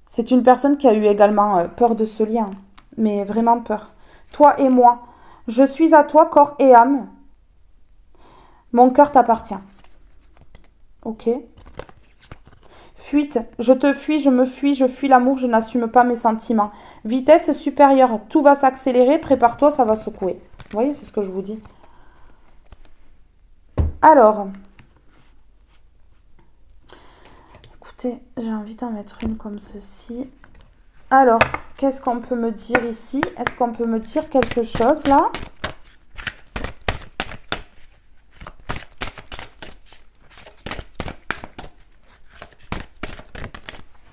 C'est une personne qui a eu également peur de ce lien. Mais vraiment peur. Toi et moi. Je suis à toi, corps et âme. Mon cœur t'appartient. Ok. Fuite. Je te fuis, je me fuis, je fuis l'amour, je n'assume pas mes sentiments. Vitesse supérieure. Tout va s'accélérer. Prépare-toi, ça va secouer. Vous voyez, c'est ce que je vous dis. Alors. Écoutez, j'ai envie d'en mettre une comme ceci. Alors, qu'est-ce qu'on peut me dire ici? Est-ce qu'on peut me dire quelque chose là?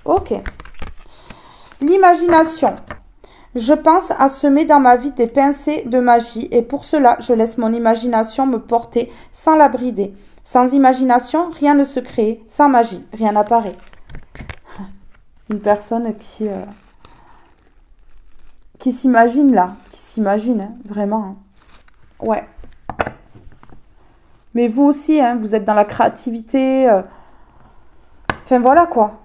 Ok. L'imagination. Je pense à semer dans ma vie des pincées de magie et pour cela, je laisse mon imagination me porter sans la brider. Sans imagination, rien ne se crée. Sans magie, rien n'apparaît. Une personne qui s'imagine là. Qui s'imagine, hein, vraiment. Hein. Ouais. Mais vous aussi, hein, vous êtes dans la créativité. Enfin, voilà quoi.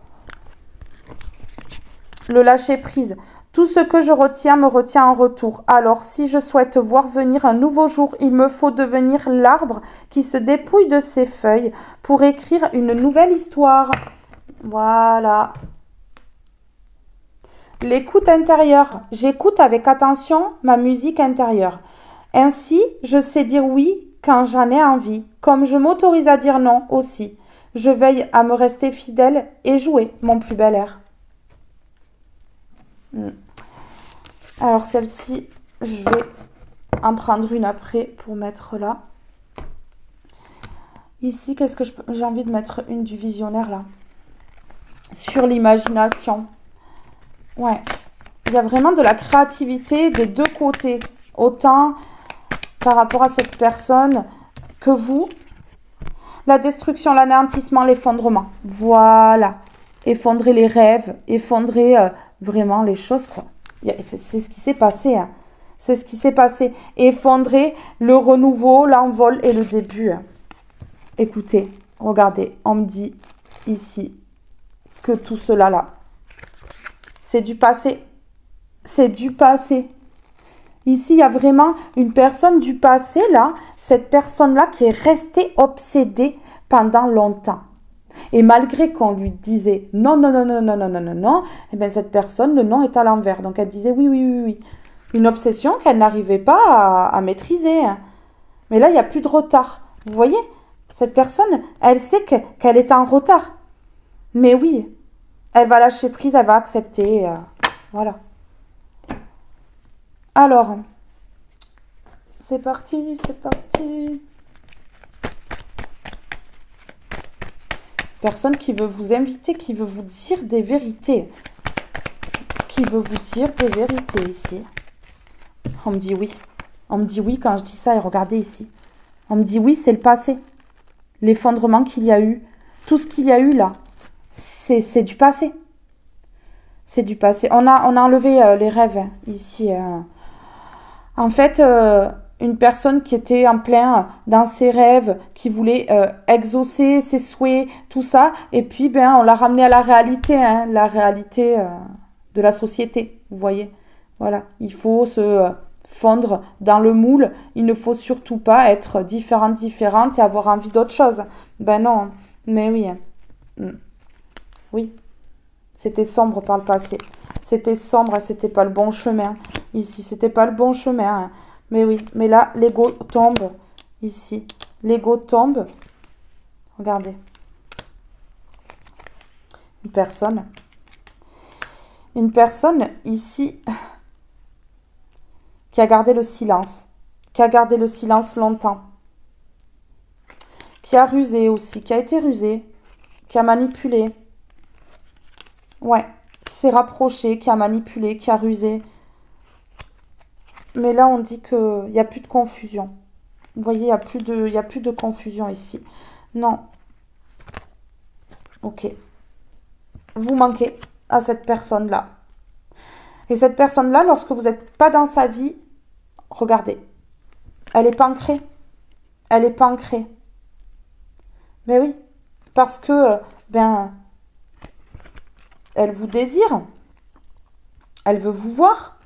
Le lâcher prise. Tout ce que je retiens me retient en retour. Alors, si je souhaite voir venir un nouveau jour, il me faut devenir l'arbre qui se dépouille de ses feuilles pour écrire une nouvelle histoire. Voilà. L'écoute intérieure. J'écoute avec attention ma musique intérieure. Ainsi, je sais dire oui quand j'en ai envie, comme je m'autorise à dire non aussi. Je veille à me rester fidèle et jouer mon plus bel air. Alors celle-ci, je vais en prendre une après pour mettre là. Ici, qu'est-ce que j'ai envie de mettre une du visionnaire là. Sur l'imagination. Ouais. Il y a vraiment de la créativité des deux côtés. Autant par rapport à cette personne que vous. La destruction, l'anéantissement, l'effondrement. Voilà. effondrer les rêves, effondrer vraiment les choses, quoi. C'est ce qui s'est passé, hein. C'est ce qui s'est passé. Effondrer le renouveau, l'envol et le début. Écoutez, regardez, on me dit ici que tout cela là, c'est du passé. C'est du passé. Ici, il y a vraiment une personne du passé là, cette personne-là qui est restée obsédée pendant longtemps. Et malgré qu'on lui disait non, non, non, non, non, non, non, non, non, eh bien cette personne, le non est à l'envers. Donc elle disait oui, oui, oui, oui. Une obsession qu'elle n'arrivait pas à maîtriser. Mais là, il n'y a plus de retard. Vous voyez, cette personne, elle sait qu'elle est en retard. Mais oui, elle va lâcher prise, elle va accepter. Voilà. Alors, c'est parti, c'est parti. Personne qui veut vous inviter, qui veut vous dire des vérités. Qui veut vous dire des vérités ici. On me dit oui. On me dit oui quand je dis ça et regardez ici. On me dit oui, c'est le passé. L'effondrement qu'il y a eu. Tout ce qu'il y a eu là. C'est du passé. C'est du passé. On a enlevé les rêves ici. En fait, une personne qui était en plein dans ses rêves, qui voulait exaucer ses souhaits, tout ça. Et puis, on l'a ramené à la réalité. La réalité de la société. Vous voyez. Voilà. Il faut se fondre dans le moule. Il ne faut surtout pas être différente et avoir envie d'autre chose. Ben non. Mais oui. Oui. C'était sombre par le passé. C'était sombre, c'était pas le bon chemin. Ici, c'était pas le bon chemin. Mais oui, mais là, l'ego tombe. Ici, l'ego tombe. Regardez. Une personne. Une personne, ici, qui a gardé le silence. Qui a gardé le silence longtemps. Qui a rusé aussi, qui a été rusé. Qui a manipulé. Ouais, qui s'est rapproché, qui a manipulé, qui a rusé. Mais là, on dit qu'il n'y a plus de confusion. Vous voyez, il y a plus de confusion ici. Non. Ok. Vous manquez à cette personne-là. Et cette personne-là, lorsque vous n'êtes pas dans sa vie, regardez. Elle est pas ancrée. Elle est pas ancrée. Mais oui. Parce que, elle vous désire. Elle veut vous voir.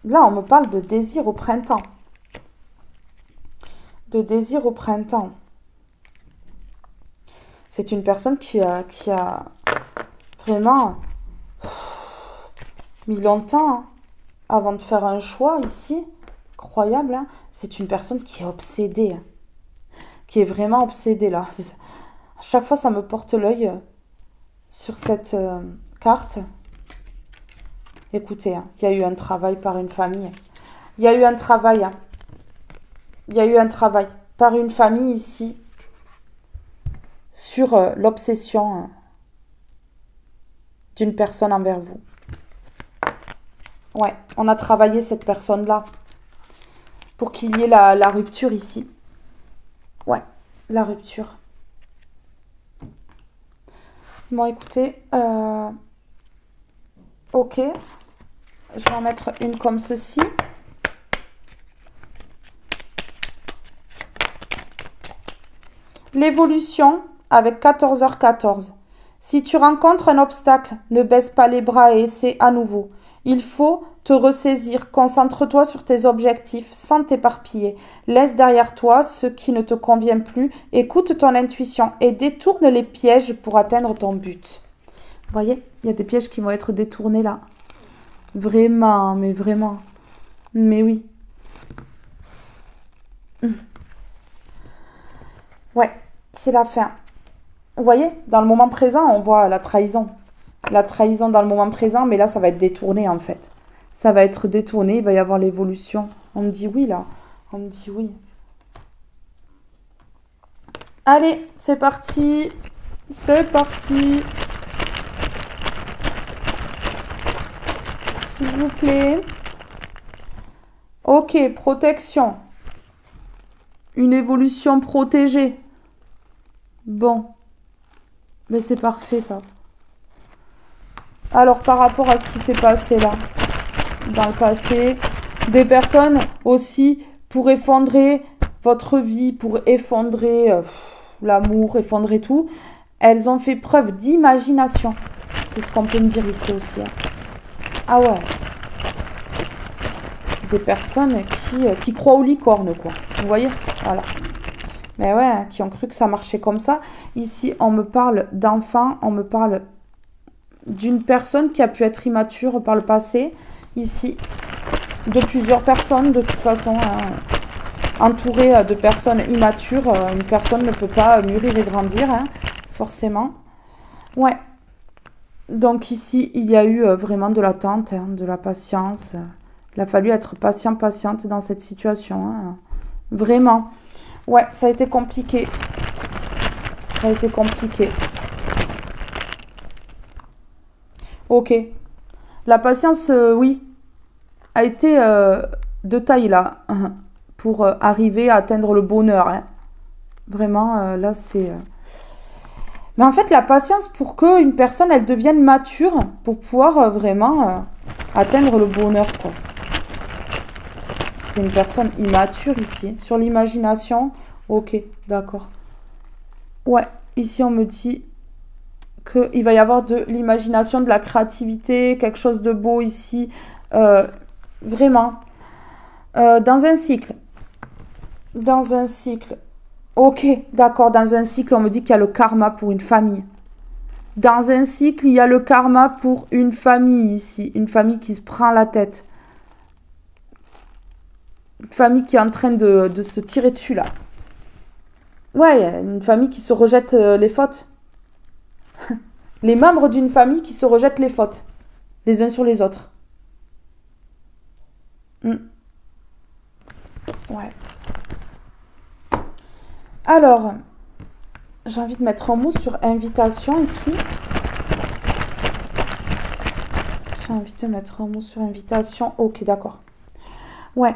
Là, on me parle de désir au printemps. De désir au printemps. C'est une personne qui a vraiment mis longtemps avant de faire un choix ici. Incroyable, hein. C'est une personne qui est obsédée. Qui est vraiment obsédée, là. À chaque fois, ça me porte l'œil sur cette carte. Écoutez, il y a eu un travail par une famille. Il y a eu un travail. Il y a eu un travail par une famille ici sur l'obsession d'une personne envers vous. Ouais, on a travaillé cette personne-là pour qu'il y ait la rupture ici. Ouais, la rupture. Bon, écoutez, ok. Je vais en mettre une comme ceci. L'évolution avec 14h14. Si tu rencontres un obstacle, ne baisse pas les bras et essaie à nouveau. Il faut te ressaisir. Concentre-toi sur tes objectifs sans t'éparpiller. Laisse derrière toi ce qui ne te convient plus. Écoute ton intuition et détourne les pièges pour atteindre ton but. Vous voyez, il y a des pièges qui vont être détournés là. Vraiment, mais vraiment. Mais oui. Ouais, c'est la fin. Vous voyez, dans le moment présent, on voit la trahison. La trahison dans le moment présent, mais là, ça va être détourné en fait. Ça va être détourné, il va y avoir l'évolution. On me dit oui là. On me dit oui. Allez, c'est parti. C'est parti. S'il vous plaît. Ok, protection. Une évolution protégée. Bon. Mais c'est parfait ça. Alors, par rapport à ce qui s'est passé là, dans le passé, des personnes aussi pour effondrer votre vie, pour effondrer l'amour, effondrer tout, elles ont fait preuve d'imagination. C'est ce qu'on peut me dire ici aussi. Ah ouais. Des personnes qui croient aux licornes, quoi. Vous voyez? Voilà. Mais ouais, qui ont cru que ça marchait comme ça. Ici, on me parle d'enfants, on me parle d'une personne qui a pu être immature par le passé. Ici, de plusieurs personnes, de toute façon, entourée de personnes immatures, une personne ne peut pas mûrir et grandir, forcément. Ouais. Donc ici, il y a eu vraiment de l'attente, de la patience. Il a fallu être patiente dans cette situation. Vraiment. Ouais, ça a été compliqué. Ça a été compliqué. Ok. La patience, oui, a été de taille là, pour arriver à atteindre le bonheur. Vraiment, là, c'est... Mais en fait, la patience pour qu'une personne, elle devienne mature pour pouvoir vraiment atteindre le bonheur, quoi. C'était une personne immature ici. Sur l'imagination, ok, d'accord. Ouais, ici, on me dit qu'il va y avoir de l'imagination, de la créativité, quelque chose de beau ici. Vraiment. Dans un cycle. Dans un cycle. Ok, d'accord, dans un cycle, on me dit qu'il y a le karma pour une famille. Dans un cycle, il y a le karma pour une famille ici. Une famille qui se prend la tête. Une famille qui est en train de se tirer dessus, là. Ouais, une famille qui se rejette les fautes. Les membres d'une famille qui se rejettent les fautes. Les uns sur les autres. Ouais. Alors, j'ai envie de mettre un mot sur invitation ici. J'ai envie de mettre un mot sur invitation. Ok, d'accord. Ouais.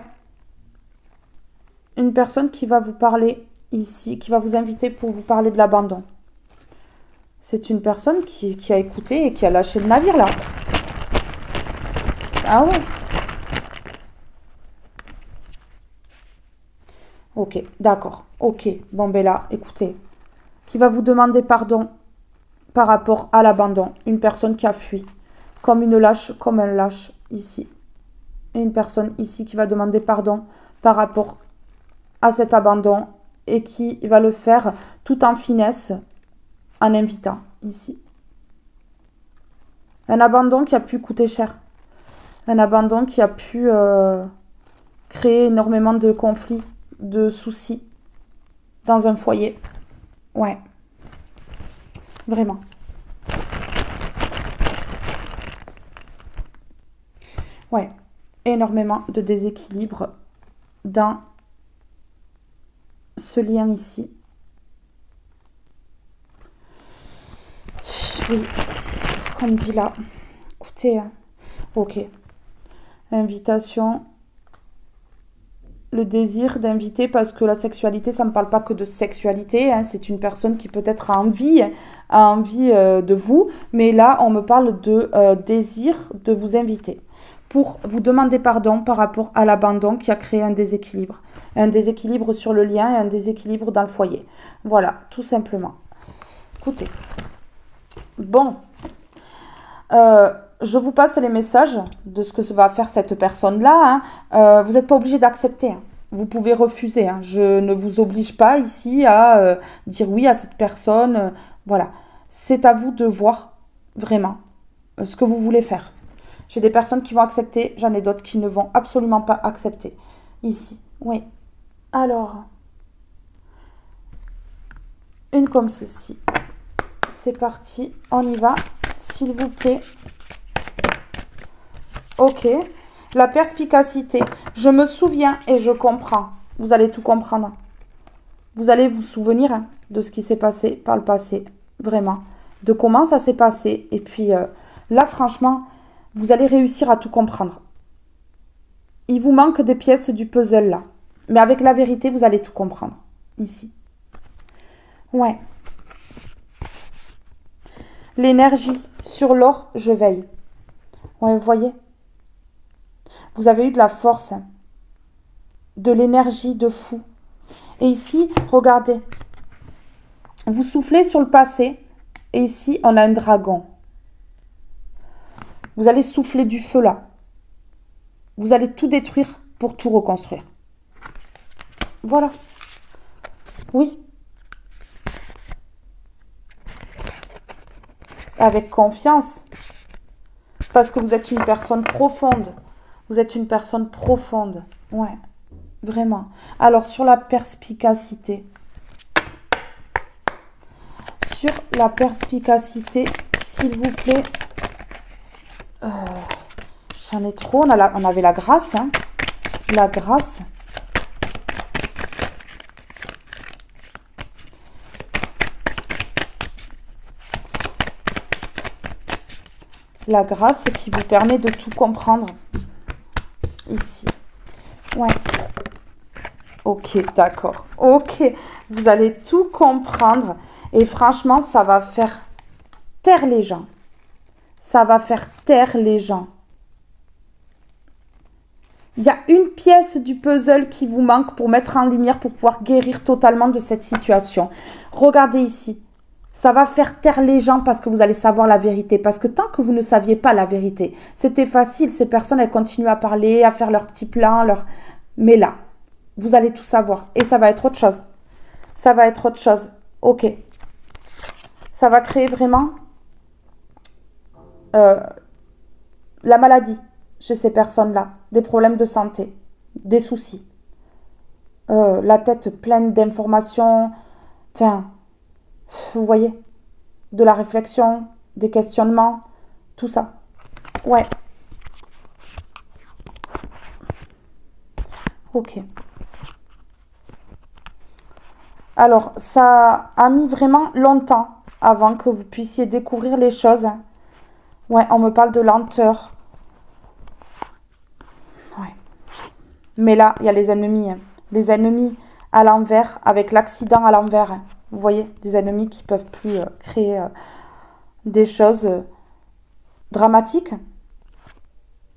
Une personne qui va vous parler ici, qui va vous inviter pour vous parler de l'abandon. C'est une personne qui a écouté et qui a lâché le navire là. Ah ouais. Ok, d'accord. Ok, bon ben là, écoutez. Qui va vous demander pardon par rapport à l'abandon. Une personne qui a fui. Comme une lâche, comme un lâche ici. Et une personne ici qui va demander pardon par rapport à cet abandon et qui va le faire tout en finesse en invitant ici. Un abandon qui a pu coûter cher. Un abandon qui a pu créer énormément de conflits, de soucis dans un foyer. Ouais. Vraiment. Ouais. Énormément de déséquilibre dans ce lien ici. Oui, c'est ce qu'on me dit là. Écoutez, ok. Invitation. Le désir d'inviter, parce que la sexualité, ça ne me parle pas que de sexualité. C'est une personne qui peut-être a envie de vous. Mais là, on me parle de désir de vous inviter. Pour vous demander pardon par rapport à l'abandon qui a créé un déséquilibre. Un déséquilibre sur le lien et un déséquilibre dans le foyer. Voilà, tout simplement. Écoutez. Bon. Je vous passe les messages de ce que va faire cette personne-là. Vous n'êtes pas obligé d'accepter. Vous pouvez refuser. Je ne vous oblige pas ici à dire oui à cette personne. Voilà. C'est à vous de voir vraiment ce que vous voulez faire. J'ai des personnes qui vont accepter, j'en ai d'autres qui ne vont absolument pas accepter. Ici, oui. Alors, une comme ceci. C'est parti, on y va. S'il vous plaît. Ok. La perspicacité. Je me souviens et je comprends. Vous allez tout comprendre. Vous allez vous souvenir de ce qui s'est passé par le passé. Vraiment. De comment ça s'est passé. Et puis là, franchement, vous allez réussir à tout comprendre. Il vous manque des pièces du puzzle là. Mais avec la vérité, vous allez tout comprendre. Ici. Ouais. L'énergie sur l'or, je veille. Ouais, vous voyez? Vous avez eu de la force, hein, de l'énergie de fou. Et ici, regardez. Vous soufflez sur le passé. Et ici, on a un dragon. Vous allez souffler du feu là. Vous allez tout détruire pour tout reconstruire. Voilà. Oui. Avec confiance. Parce que vous êtes une personne profonde. Vous êtes une personne profonde. Ouais. Vraiment. Alors, sur la perspicacité. Sur la perspicacité, s'il vous plaît. J'en ai trop. On avait la grâce. Hein. La grâce. La grâce qui vous permet de tout comprendre. Ici. Ouais. Ok, d'accord. Ok. Vous allez tout comprendre. Et franchement, ça va faire taire les gens. Ça va faire taire les gens. Il y a une pièce du puzzle qui vous manque pour mettre en lumière, pour pouvoir guérir totalement de cette situation. Regardez ici. Ça va faire taire les gens parce que vous allez savoir la vérité. Parce que tant que vous ne saviez pas la vérité, c'était facile. Ces personnes, elles continuent à parler, à faire leurs petits plans. Mais là, vous allez tout savoir. Et ça va être autre chose. Ça va être autre chose. Ok. Ça va créer vraiment la maladie chez ces personnes-là. Des problèmes de santé. Des soucis. La tête pleine d'informations. Enfin... Vous voyez, de la réflexion, des questionnements, tout ça. Ouais. Ok. Alors, ça a mis vraiment longtemps avant que vous puissiez découvrir les choses. Ouais, on me parle de lenteur. Ouais. Mais là, il y a les ennemis. Les ennemis à l'envers, avec l'accident à l'envers. Vous voyez, des ennemis qui ne peuvent plus créer des choses dramatiques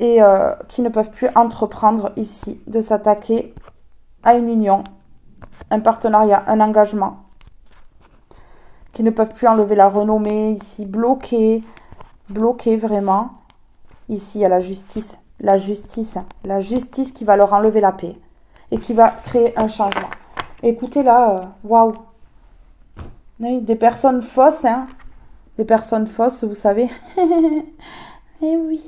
et qui ne peuvent plus entreprendre ici de s'attaquer à une union, un partenariat, un engagement, qui ne peuvent plus enlever la renommée, ici bloqué vraiment. Ici, il y a la justice qui va leur enlever la paix et qui va créer un changement. Écoutez là, waouh! Oui, des personnes fausses, hein. Des personnes fausses, vous savez. Eh oui.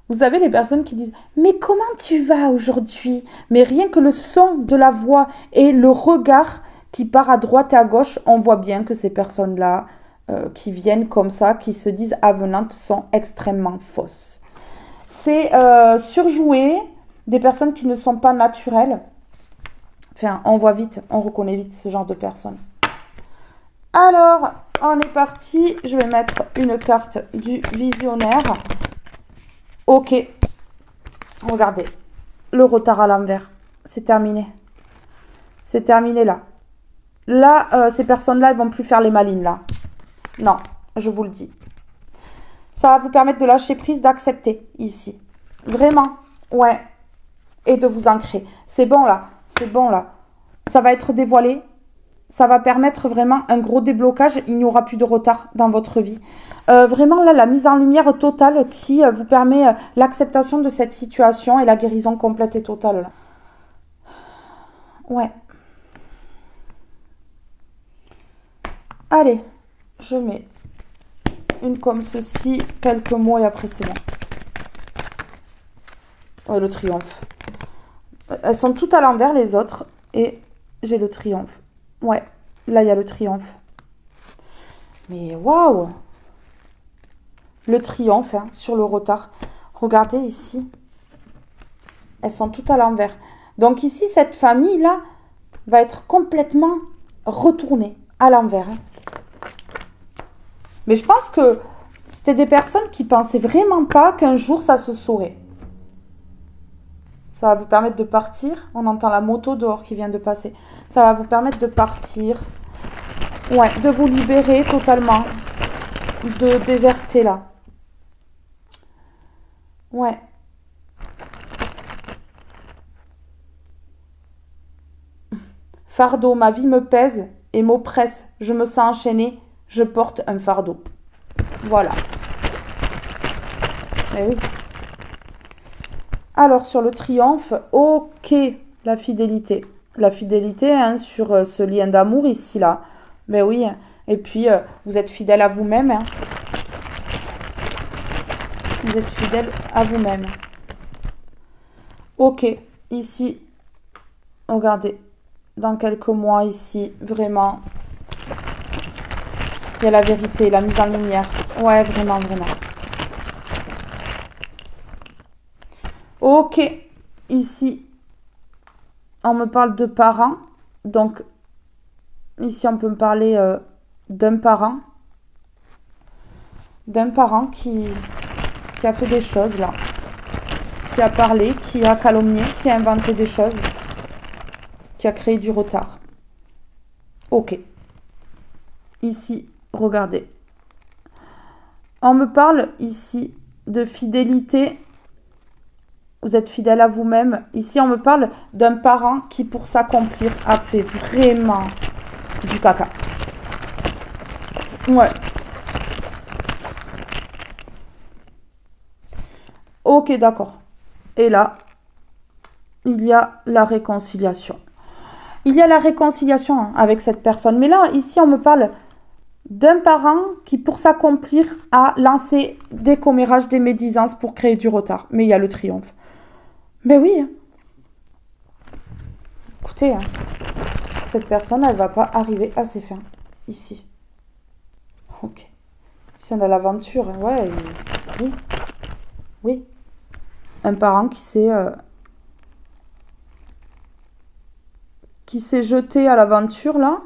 Vous savez, les personnes qui disent « Mais comment tu vas aujourd'hui ?» Mais rien que le son de la voix et le regard qui part à droite et à gauche, on voit bien que ces personnes-là, qui viennent comme ça, qui se disent avenantes, sont extrêmement fausses. C'est surjoué, des personnes qui ne sont pas naturelles. Enfin, on voit vite, on reconnaît vite ce genre de personnes. Alors, on est parti. Je vais mettre une carte du visionnaire. Ok. Regardez. Le retard à l'envers. C'est terminé. C'est terminé là. Là, ces personnes-là, elles vont plus faire les malines là. Non, je vous le dis. Ça va vous permettre de lâcher prise, d'accepter ici. Vraiment. Ouais. Et de vous ancrer. C'est bon là. C'est bon là. Ça va être dévoilé. Ça va permettre vraiment un gros déblocage. Il n'y aura plus de retard dans votre vie. Vraiment, là, la mise en lumière totale qui vous permet l'acceptation de cette situation et la guérison complète et totale. Là. Ouais. Allez, je mets une comme ceci, quelques mots et après c'est bon. Oh, le triomphe. Elles sont toutes à l'envers, les autres. Et j'ai le triomphe. Ouais, là, il y a le triomphe. Mais waouh! Le triomphe hein, sur le retard. Regardez ici. Elles sont toutes à l'envers. Donc ici, cette famille-là va être complètement retournée à l'envers. Hein. Mais je pense que c'était des personnes qui pensaient vraiment pas qu'un jour, ça se saurait. Ça va vous permettre de partir. On entend la moto dehors qui vient de passer. Ça va vous permettre de partir. Ouais, de vous libérer totalement. de déserter là. Ouais. Fardeau, ma vie me pèse et m'oppresse. Je me sens enchaînée. Je porte un fardeau. Voilà. Eh oui. Alors, sur le triomphe, ok, la fidélité. La fidélité hein, sur ce lien d'amour ici, là. Mais oui. Et puis, vous êtes fidèle à vous-même. Hein. Vous êtes fidèle à vous-même. Ok, ici, regardez. Dans quelques mois, ici, vraiment, il y a la vérité, la mise en lumière. Ouais, vraiment, vraiment. Ok, ici, on me parle de parents. Donc, ici, on peut me parler d'un parent. D'un parent qui a fait des choses, là. Qui a parlé, qui a calomnié, qui a inventé des choses. Qui a créé du retard. Ok. Ici, regardez. On me parle ici de fidélité. Vous êtes fidèle à vous-même. Ici, on me parle d'un parent qui, pour s'accomplir, a fait vraiment du caca. Ouais. Ok, d'accord. Et là, il y a la réconciliation. Il y a la réconciliation hein, avec cette personne. Mais là, ici, on me parle d'un parent qui, pour s'accomplir, a lancé des commérages, des médisances pour créer du retard. Mais il y a le triomphe. Mais oui. Hein. Écoutez, hein, cette personne, elle ne va pas arriver à ses fins. Ici. Ok. Ici, on a l'aventure. Hein. Ouais, oui. Oui. Un parent qui s'est jeté à l'aventure, là,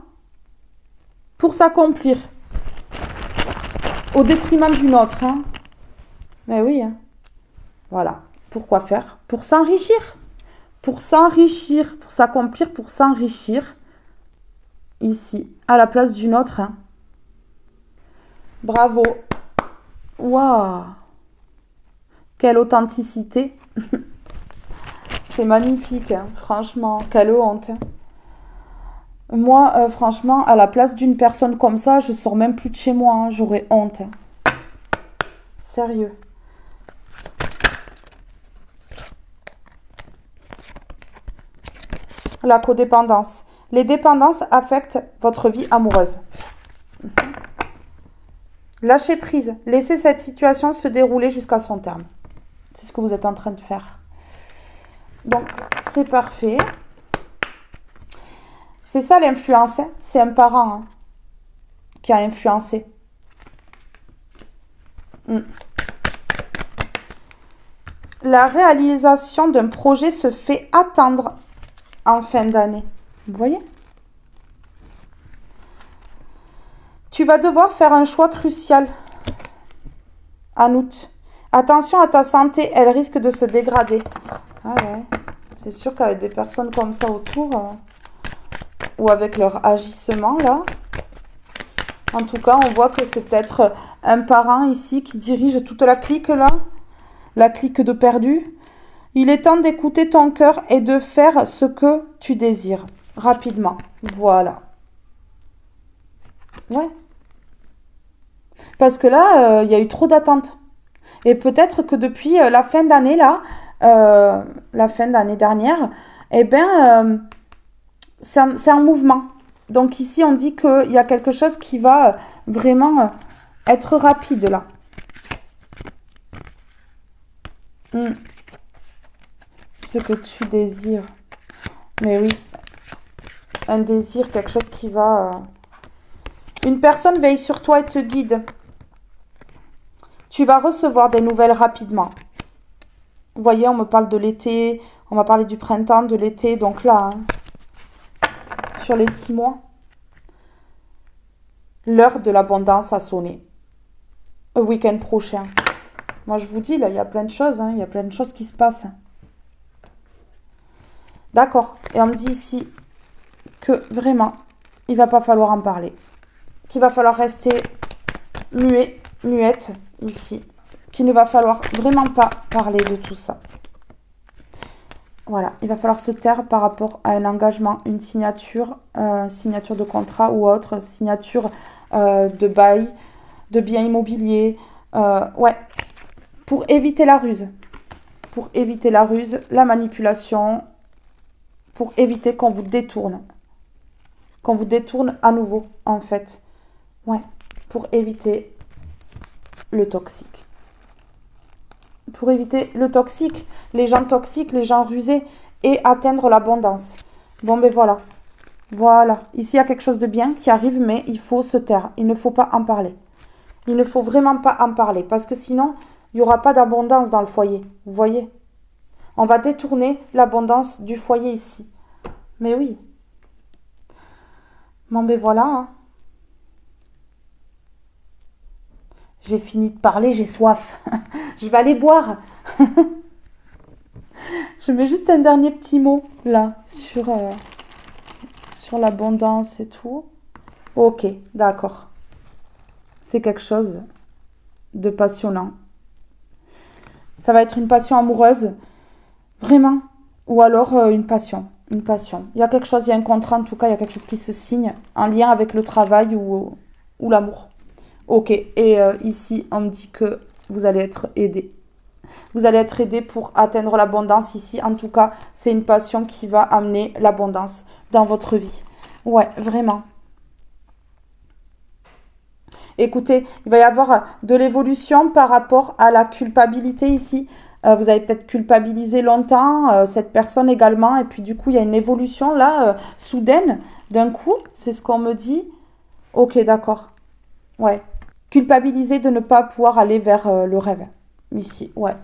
pour s'accomplir. Au détriment d'une autre, hein. Mais oui, hein. Voilà. Pourquoi faire? Pour s'enrichir. Pour s'enrichir. Pour s'accomplir, pour s'enrichir. Ici, à la place d'une autre, hein. Bravo. Waouh. Quelle authenticité. C'est magnifique, hein. Franchement. Quelle honte, hein. Moi, franchement, à la place d'une personne comme ça, je sors même plus de chez moi. Hein. J'aurais honte. Hein. Sérieux. La codépendance. Les dépendances affectent votre vie amoureuse. Lâchez prise. Laissez cette situation se dérouler jusqu'à son terme. C'est ce que vous êtes en train de faire. Donc, c'est parfait. C'est ça l'influence. Hein. C'est un parent hein, qui a influencé. La réalisation d'un projet se fait attendre en fin d'année. Vous voyez? Tu vas devoir faire un choix crucial en août. Attention à ta santé, elle risque de se dégrader. Ah ouais, c'est sûr qu'avec des personnes comme ça autour, ou avec leur agissement là, en tout cas, on voit que c'est peut-être un parent ici qui dirige toute la clique là, la clique de perdu. Il est temps d'écouter ton cœur et de faire ce que tu désires, rapidement. Voilà. Ouais. Parce que là, il y a eu trop d'attentes. Et peut-être que depuis la fin d'année, là, la fin d'année dernière, eh bien, c'est un mouvement. Donc ici, on dit qu'il y a quelque chose qui va vraiment être rapide, là. Ce que tu désires. Mais oui. Un désir, quelque chose qui va... Une personne veille sur toi et te guide. Tu vas recevoir des nouvelles rapidement. Vous voyez, on me parle de l'été, on m'a parlé du printemps, de l'été, donc là, hein, sur les 6 mois, l'heure de l'abondance a sonné. Le week-end prochain. Moi, je vous dis, là, il y a plein de choses, hein, il y a plein de choses qui se passent. D'accord. Et on me dit ici que vraiment, il va pas falloir en parler. Qu'il va falloir rester muet muette ici, qu'il ne va falloir vraiment pas parler de tout ça. Voilà, il va falloir se taire par rapport à un engagement, une signature, signature de contrat ou autre, signature de bail, de biens immobiliers. Ouais, pour éviter la ruse. Pour éviter la ruse, la manipulation, pour éviter qu'on vous détourne. Qu'on vous détourne à nouveau, en fait. Ouais, pour éviter le toxique. Pour éviter le toxique, les gens toxiques, les gens rusés et atteindre l'abondance. Bon, ben voilà. Voilà. Ici, il y a quelque chose de bien qui arrive, mais il faut se taire. Il ne faut pas en parler. Il ne faut vraiment pas en parler parce que sinon, il n'y aura pas d'abondance dans le foyer. Vous voyez? On va détourner l'abondance du foyer ici. Mais oui. Bon, ben voilà. Hein. J'ai fini de parler, j'ai soif. Je vais aller boire. Je mets juste un dernier petit mot là sur l'abondance et tout. Ok, d'accord. C'est quelque chose de passionnant. Ça va être une passion amoureuse, vraiment. Ou alors une passion. Une passion. Il y a quelque chose, il y a un contrat en tout cas, il y a quelque chose qui se signe en lien avec le travail ou l'amour. Ok, et ici, on me dit que vous allez être aidé. Vous allez être aidé pour atteindre l'abondance ici. En tout cas, c'est une passion qui va amener l'abondance dans votre vie. Ouais, vraiment. Écoutez, il va y avoir de l'évolution par rapport à la culpabilité ici. Vous avez peut-être culpabilisé longtemps cette personne également. Et puis du coup, il y a une évolution là, soudaine, d'un coup. C'est ce qu'on me dit. Ok, d'accord. Ouais. Culpabiliser de ne pas pouvoir aller vers le rêve. Ici, ouais.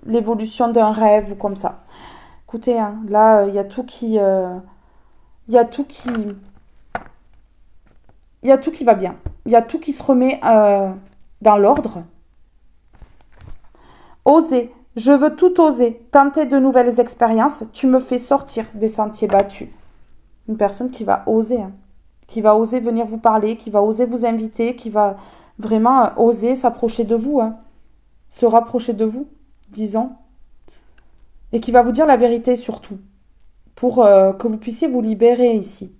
L'évolution d'un rêve ou comme ça. Écoutez, hein, là, il y a tout qui... Il y a tout qui... Il y a tout qui va bien. Il y a tout qui se remet dans l'ordre. Oser. Je veux tout oser. Tenter de nouvelles expériences. Tu me fais sortir des sentiers battus. Une personne qui va oser. Hein. Qui va oser venir vous parler. Qui va oser vous inviter. Qui va vraiment oser s'approcher de vous. Hein. Se rapprocher de vous, disons. Et qui va vous dire la vérité surtout. Pour que vous puissiez vous libérer ici.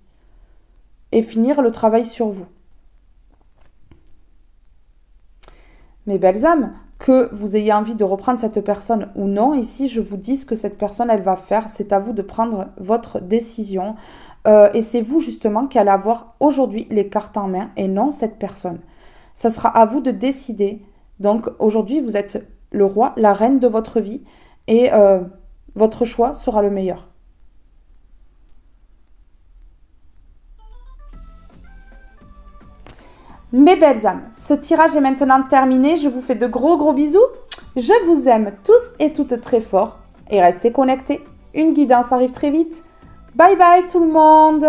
Et finir le travail sur vous. Mes belles âmes, que vous ayez envie de reprendre cette personne ou non, ici je vous dis ce que cette personne elle va faire, c'est à vous de prendre votre décision et c'est vous justement qui allez avoir aujourd'hui les cartes en main et non cette personne. Ça sera à vous de décider. Donc aujourd'hui vous êtes le roi, la reine de votre vie et votre choix sera le meilleur. Mes belles âmes, ce tirage est maintenant terminé. Je vous fais de gros bisous. Je vous aime tous et toutes très fort. Et restez connectés. Une guidance arrive très vite. Bye bye tout le monde.